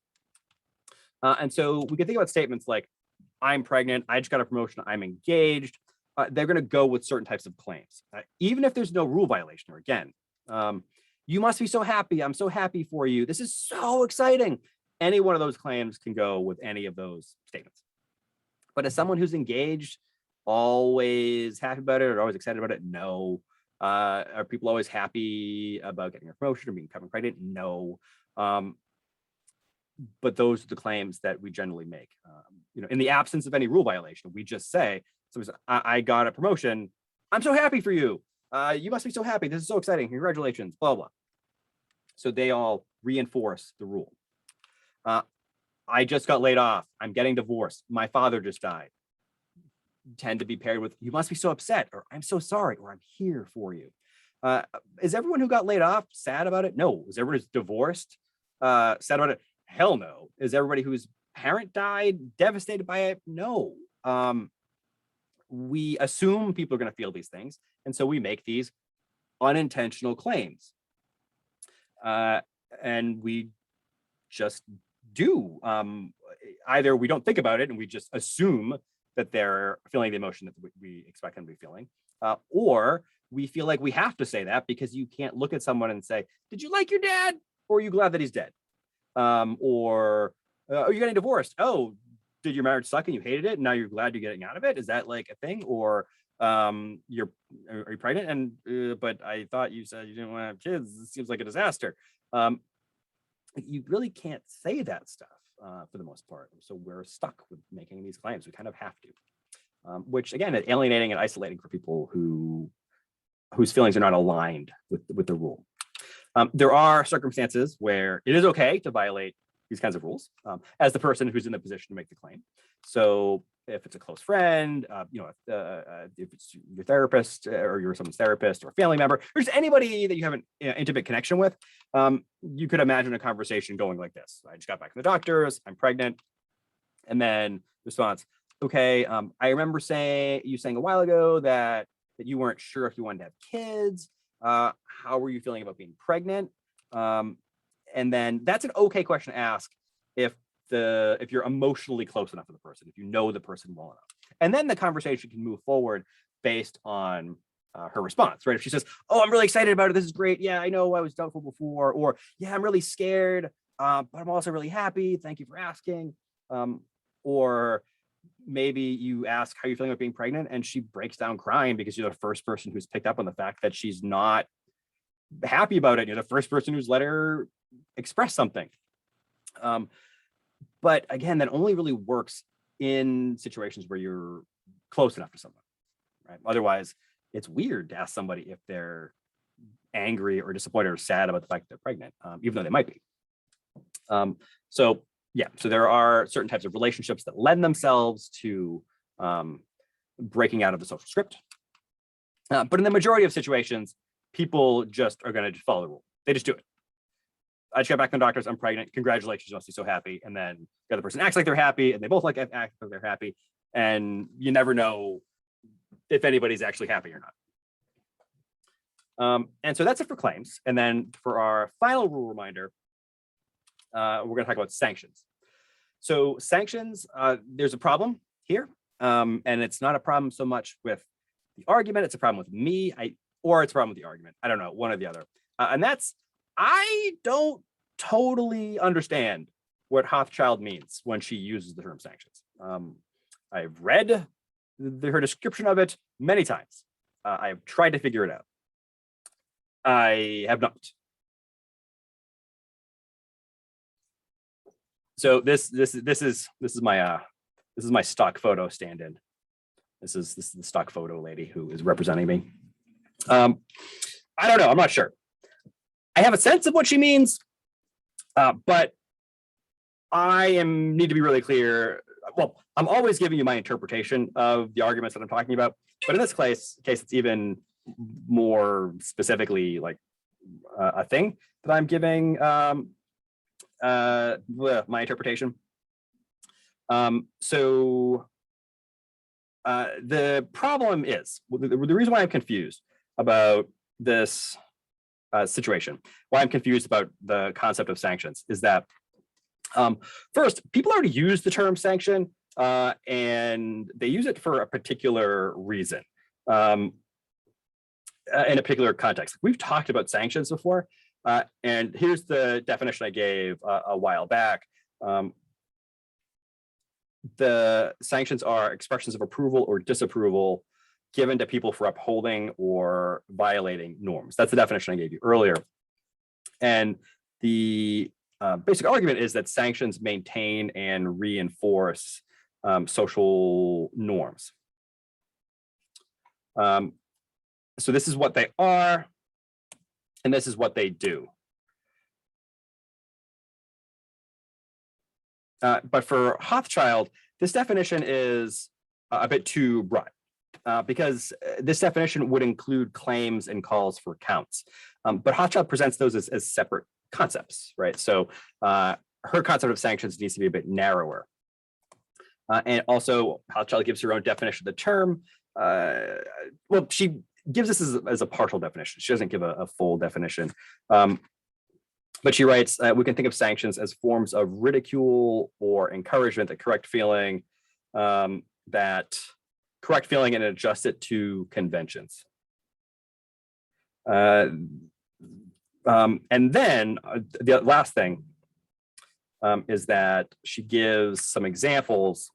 And so we can think about statements like, I'm pregnant, I just got a promotion, I'm engaged. They're going to go with certain types of claims, even if there's no rule violation. Or again, you must be so happy, I'm so happy for you, this is so exciting. Any one of those claims can go with any of those statements. But as someone who's engaged, always happy about it or always excited about it? No. Are people always happy about getting a promotion or becoming pregnant? No. But those are the claims that we generally make. In the absence of any rule violation, we just say, I got a promotion, I'm so happy for you. You must be so happy, this is so exciting, congratulations, blah, blah. So they all reinforce the rule. I just got laid off, I'm getting divorced, my father just died. Tend to be paired with, you must be so upset, or I'm so sorry, or I'm here for you. Is everyone who got laid off sad about it? No. Is everyone who's divorced sad about it? Hell no. Is everybody whose parent died devastated by it? No. We assume people are going to feel these things, and so we make these unintentional claims. And we just do. Either we don't think about it and we just assume that they're feeling the emotion that we expect them to be feeling, or we feel like we have to say that because you can't look at someone and say, did you like your dad? Or are you glad that he's dead? Or are you getting divorced? Oh, did your marriage suck and you hated it and now you're glad you're getting out of it? Is that like a thing? Or are you pregnant and but I thought you said you didn't want to have kids, it seems like a disaster. You really can't say that stuff for the most part, so we're stuck with making these claims. We kind of have to, which again is alienating and isolating for people whose feelings are not aligned with the rule. There are circumstances where it is okay to violate these kinds of rules as the person who's in the position to make the claim. So if it's a close friend, if it's your therapist or you're someone's therapist or a family member, or just anybody that you have an intimate connection with, you could imagine a conversation going like this. I just got back from the doctors, I'm pregnant. And then response, okay, I remember you saying a while ago that you weren't sure if you wanted to have kids. How were you feeling about being pregnant? And then that's an okay question to ask if you're emotionally close enough to the person, if you know the person well enough. And then the conversation can move forward based on her response, right? If she says, oh, I'm really excited about it, this is great. Yeah, I know I was doubtful before. Or yeah, I'm really scared, but I'm also really happy. Thank you for asking. Or maybe you ask how you're feeling about being pregnant and she breaks down crying because you're the first person who's picked up on the fact that she's not happy about it. You're the first person who's let her express something. But again, that only really works in situations where you're close enough to someone, right? Otherwise, it's weird to ask somebody if they're angry or disappointed or sad about the fact that they're pregnant, even though they might be. So there are certain types of relationships that lend themselves to breaking out of the social script. But in the majority of situations, people just are going to follow the rule. They just do it. I just got back from the doctors, I'm pregnant. Congratulations, you must be so happy. And then the other person acts like they're happy, and they both act like they're happy. And you never know if anybody's actually happy or not. And so that's it for claims. And then for our final rule reminder, we're going to talk about sanctions. So sanctions, there's a problem here. And it's not a problem so much with the argument. It's a problem with me, or it's a problem with the argument. I don't know, one or the other. And that's, I don't totally understand what Hothschild means when she uses the term sanctions. I've read her description of it many times. I've tried to figure it out. I have not. So this is my stock photo stand-in. This is the stock photo lady who is representing me. I don't know. I'm not sure. I have a sense of what she means, but I need to be really clear. Well, I'm always giving you my interpretation of the arguments that I'm talking about, but in this case, it's even more specifically like a thing that I'm giving my interpretation. So the problem is, the reason why I'm confused about this situation, why I'm confused about the concept of sanctions, is that first, people already use the term sanction, and they use it for a particular reason, in a particular context. We've talked about sanctions before, and here's the definition I gave a while back. The sanctions are expressions of approval or disapproval given to people for upholding or violating norms. That's the definition I gave you earlier. And the basic argument is that sanctions maintain and reinforce social norms. So this is what they are, and this is what they do. But for Hothschild, this definition is a bit too broad, because this definition would include claims and calls for counts. But Hothschild presents those as separate concepts, right? So her concept of sanctions needs to be a bit narrower. And also, Hothschild gives her own definition of the term. Well, she gives this as a partial definition. She doesn't give a full definition. But she writes, we can think of sanctions as forms of ridicule or encouragement that correct feeling and adjust it to conventions. And then the last thing is that she gives some examples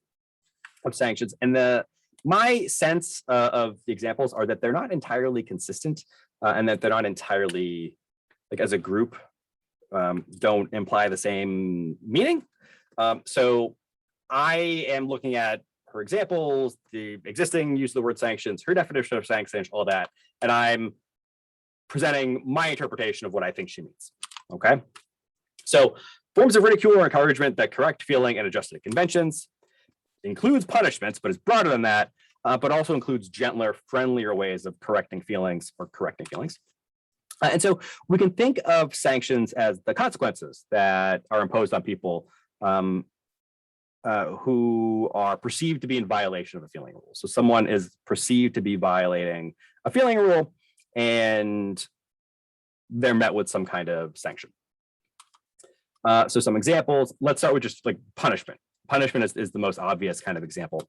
of sanctions. And my sense of the examples are that they're not entirely consistent, and that they're not entirely, like as a group, don't imply the same meaning. So I am looking at her examples, the existing use of the word sanctions, her definition of sanctions, all that, and I'm presenting my interpretation of what I think she means. Okay, so forms of ridicule or encouragement that correct feeling and adjust to conventions. includes punishments, but is broader than that, but also includes gentler, friendlier ways of correcting feelings or correcting feelings. And so we can think of sanctions as the consequences that are imposed on people who are perceived to be in violation of a feeling rule. So someone is perceived to be violating a feeling rule, and they're met with some kind of sanction. So some examples, let's start with just like punishment. Punishment is the most obvious kind of example.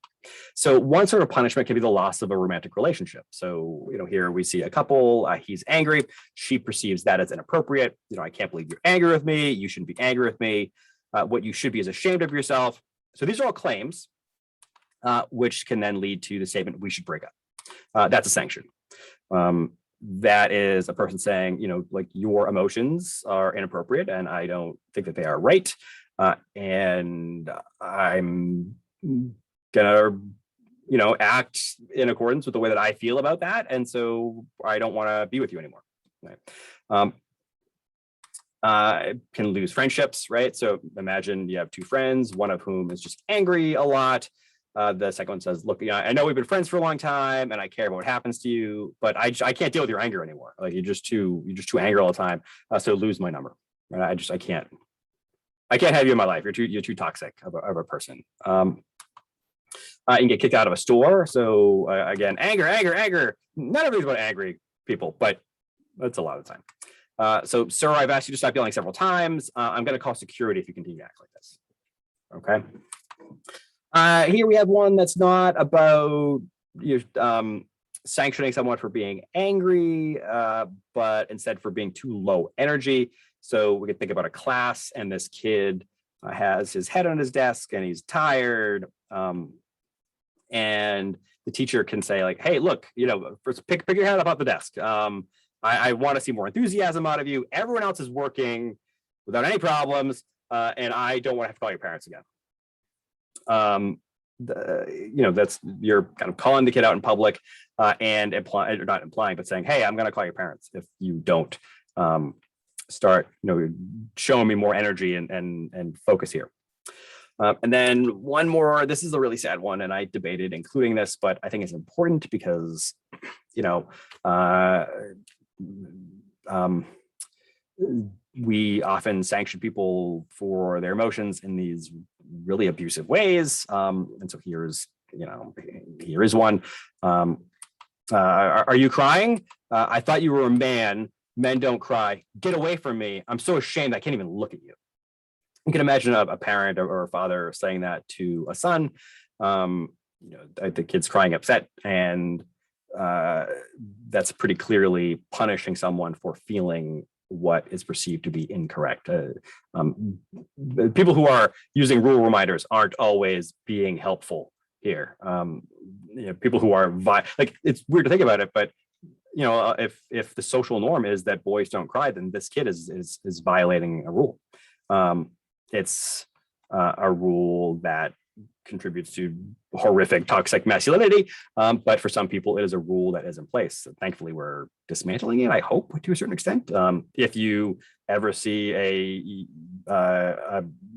So one sort of punishment can be the loss of a romantic relationship. So, here we see a couple, he's angry. She perceives that as inappropriate. I can't believe you're angry with me. You shouldn't be angry with me. What you should be is ashamed of yourself. So these are all claims, which can then lead to the statement, we should break up. That's a sanction. That is a person saying, like your emotions are inappropriate and I don't think that they are right. And I'm gonna, act in accordance with the way that I feel about that. And so I don't want to be with you anymore. Right. Can lose friendships, right? So imagine you have two friends, one of whom is just angry a lot. The second one says, look, I know we've been friends for a long time and I care about what happens to you, but I can't deal with your anger anymore. Like you're just too angry all the time. So lose my number. Right? I can't have you in my life. You're too toxic of a person. You can get kicked out of a store. So again, anger. None of these about angry people, but that's a lot of the time. So, sir, I've asked you to stop yelling several times. I'm going to call security if you continue to act like this. Okay. Here we have one that's not about sanctioning someone for being angry, but instead for being too low energy. So we can think about a class, and this kid has his head on his desk, and he's tired. And the teacher can say, like, "Hey, look, first pick your head up off the desk. I want to see more enthusiasm out of you. Everyone else is working without any problems, and I don't want to have to call your parents again." That's you're kind of calling the kid out in public and not implying, but saying, "Hey, I'm going to call your parents if you don't start, showing me more energy and focus here." And then one more. This is a really sad one, and I debated including this, but I think it's important because, we often sanction people for their emotions in these really abusive ways. And so here is one. Are you crying? I thought you were a man. Men don't cry. Get away from me. I'm so ashamed I can't even look at you. You can imagine a parent or a father saying that to a son. The kid's crying upset, and that's pretty clearly punishing someone for feeling what is perceived to be incorrect. People who are using rule reminders aren't always being helpful here. People who are it's weird to think about it, but if the social norm is that boys don't cry, then this kid is violating a rule. It's a rule that contributes to horrific toxic masculinity, but for some people it is a rule that is in place. So thankfully we're dismantling it, I hope, to a certain extent. If you ever see a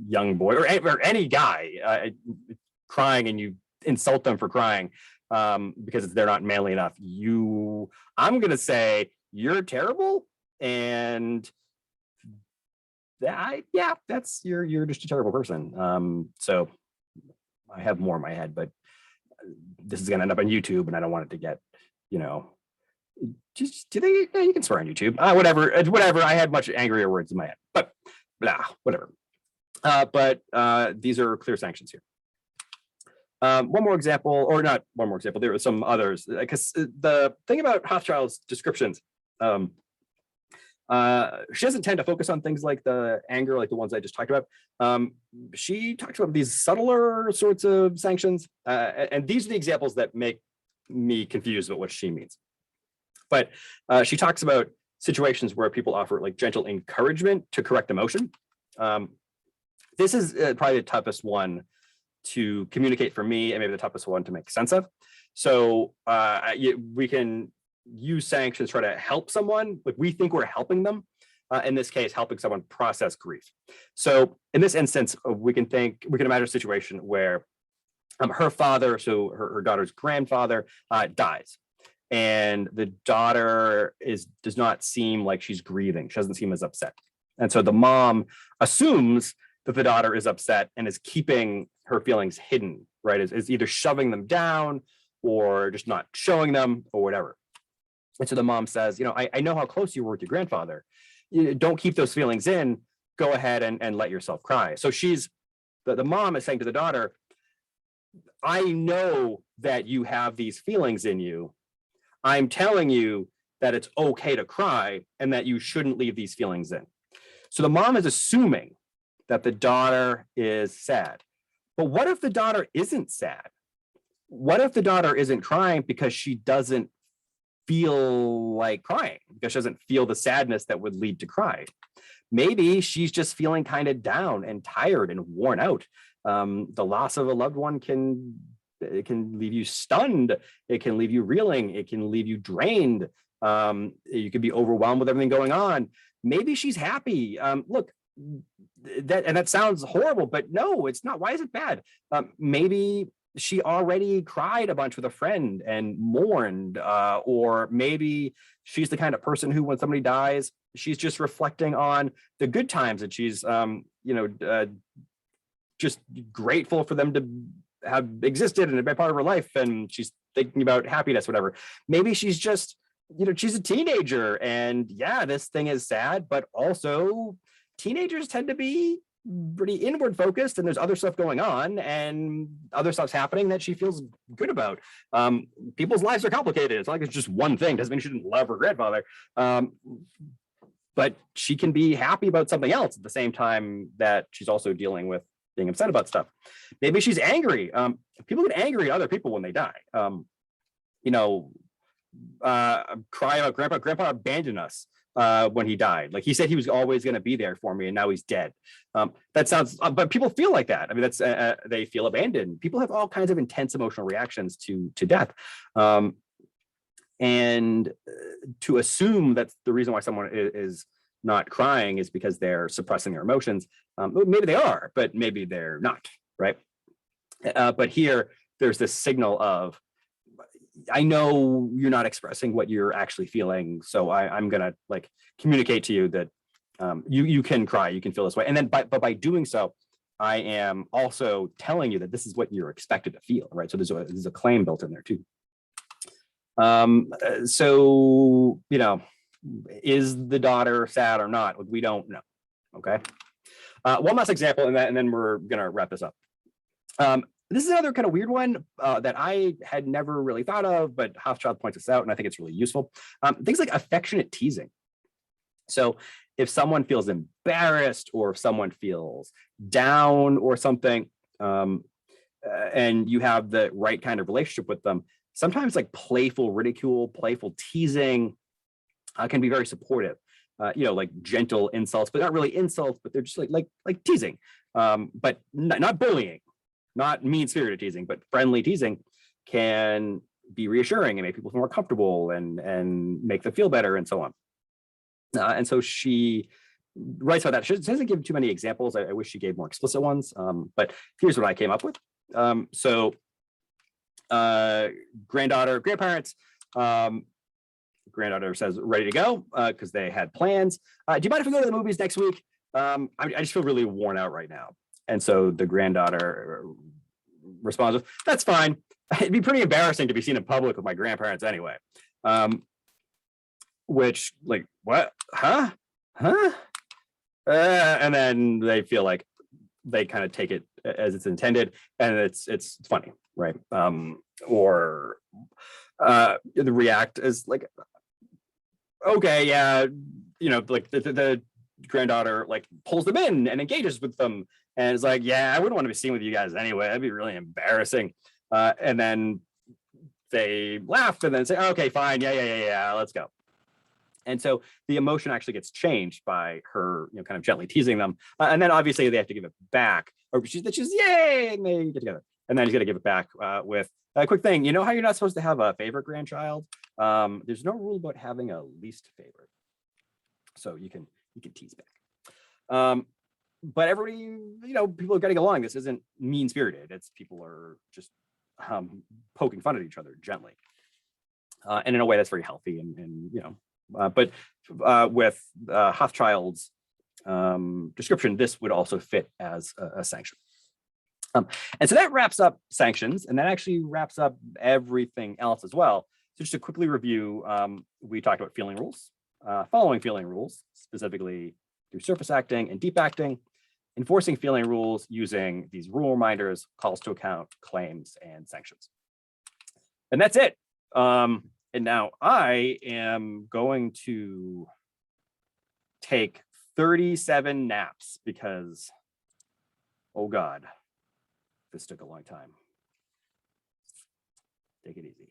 young boy or any guy crying and you insult them for crying because they're not manly enough, I'm gonna say you're terrible, and that's you're just a terrible person. So I have more in my head, but this is going to end up on YouTube, and I don't want it to get, just you can swear on YouTube, whatever. I had much angrier words in my head, but whatever. But these are clear sanctions here. One more example, or not one more example. There are some others, because the thing about Hochschild's descriptions, she doesn't tend to focus on things like the anger, like the ones I just talked about. She talks about these subtler sorts of sanctions, and these are the examples that make me confused about what she means. But she talks about situations where people offer like gentle encouragement to correct emotion. This is probably the toughest one to communicate for me, and maybe the toughest one to make sense of. So we can use sanctions to try to help someone, like we think we're helping them. In this case, helping someone process grief. So in this instance, we can imagine a situation where her father, so her daughter's grandfather, dies. And the daughter does not seem like she's grieving. She doesn't seem as upset. And so the mom assumes that the daughter is upset and is keeping her feelings hidden, right? Is either shoving them down or just not showing them or whatever. And so the mom says, I know how close you were with your grandfather. Don't keep those feelings in. Go ahead and let yourself cry. So the mom is saying to the daughter, I know that you have these feelings in you. I'm telling you that it's okay to cry and that you shouldn't leave these feelings in. So the mom is assuming that the daughter is sad. But what if the daughter isn't sad? What if the daughter isn't crying because she doesn't feel like crying, because she doesn't feel the sadness that would lead to cry? Maybe she's just feeling kind of down and tired and worn out. The loss of a loved one can leave you stunned. It can leave you reeling. It can leave you drained. You could be overwhelmed with everything going on. Maybe she's happy. Look, that sounds horrible, but no, it's not. Why is it bad? Maybe she already cried a bunch with a friend and mourned, or maybe she's the kind of person who, when somebody dies, she's just reflecting on the good times, and she's just grateful for them to have existed and be part of her life, and she's thinking about happiness, whatever. Maybe she's just, she's a teenager, and yeah, this thing is sad, but also teenagers tend to be pretty inward focused, and there's other stuff going on and other stuff's happening that she feels good about. People's lives are complicated. It's not like it's just one thing. Doesn't mean she didn't love her grandfather. But she can be happy about something else at the same time that she's also dealing with being upset about stuff. Maybe she's angry. People get angry at other people when they die. Cry about grandpa. Grandpa abandoned us when he died. Like, he said he was always going to be there for me, and now he's dead. That sounds, but people feel like that. I mean, that's they feel abandoned. People have all kinds of intense emotional reactions to death. And to assume that the reason why someone is not crying is because they're suppressing their emotions. Maybe they are, but maybe they're not, right? But here, there's this signal of, I know you're not expressing what you're actually feeling, so I'm gonna communicate to you that you can cry, you can feel this way, and then by doing so, I am also telling you that this is what you're expected to feel, right? So there's a claim built in there too. So is the daughter sad or not? We don't know. Okay. One last example, and then we're gonna wrap this up. This is another kind of weird one that I had never really thought of, but Hofschild points this out, and I think it's really useful. Things like affectionate teasing. So if someone feels embarrassed, or if someone feels down or something, and you have the right kind of relationship with them, sometimes playful ridicule, playful teasing can be very supportive. Like gentle insults, but not really insults, but they're just like teasing, but not bullying. Not mean-spirited teasing, but friendly teasing can be reassuring and make people feel more comfortable and make them feel better, and so on. And so she writes about that. She doesn't give too many examples. I wish she gave more explicit ones, but here's what I came up with. Grandparents, granddaughter says, ready to go, because they had plans. Do you mind if we go to the movies next week? I just feel really worn out right now. And so the granddaughter responds with, that's fine. It'd be pretty embarrassing to be seen in public with my grandparents anyway. Which, what? Huh? And then they feel like they kind of take it as it's intended, and it's funny, right? Or the react is okay, yeah, the granddaughter pulls them in and engages with them, and is yeah, I wouldn't want to be seen with you guys anyway. That'd be really embarrassing. And then they laugh and then say, okay, fine, yeah, let's go. And so the emotion actually gets changed by her, kind of gently teasing them. And then obviously they have to give it back, or she's yay, and they get together. And then he's going to give it back with a quick thing. You know how you're not supposed to have a favorite grandchild? There's no rule about having a least favorite. So you can tease back. but everybody, people are getting along. This isn't mean spirited. It's people are just poking fun at each other gently, and in a way that's very healthy. But with Hothschild's description, this would also fit as a sanction. And so that wraps up sanctions, and that actually wraps up everything else as well. So just to quickly review, we talked about feeling rules, following feeling rules, specifically through surface acting and deep acting, enforcing feeling rules using these rule reminders, calls to account, claims, and sanctions. And that's it. And now I am going to take 37 naps because, oh God, this took a long time. Take it easy.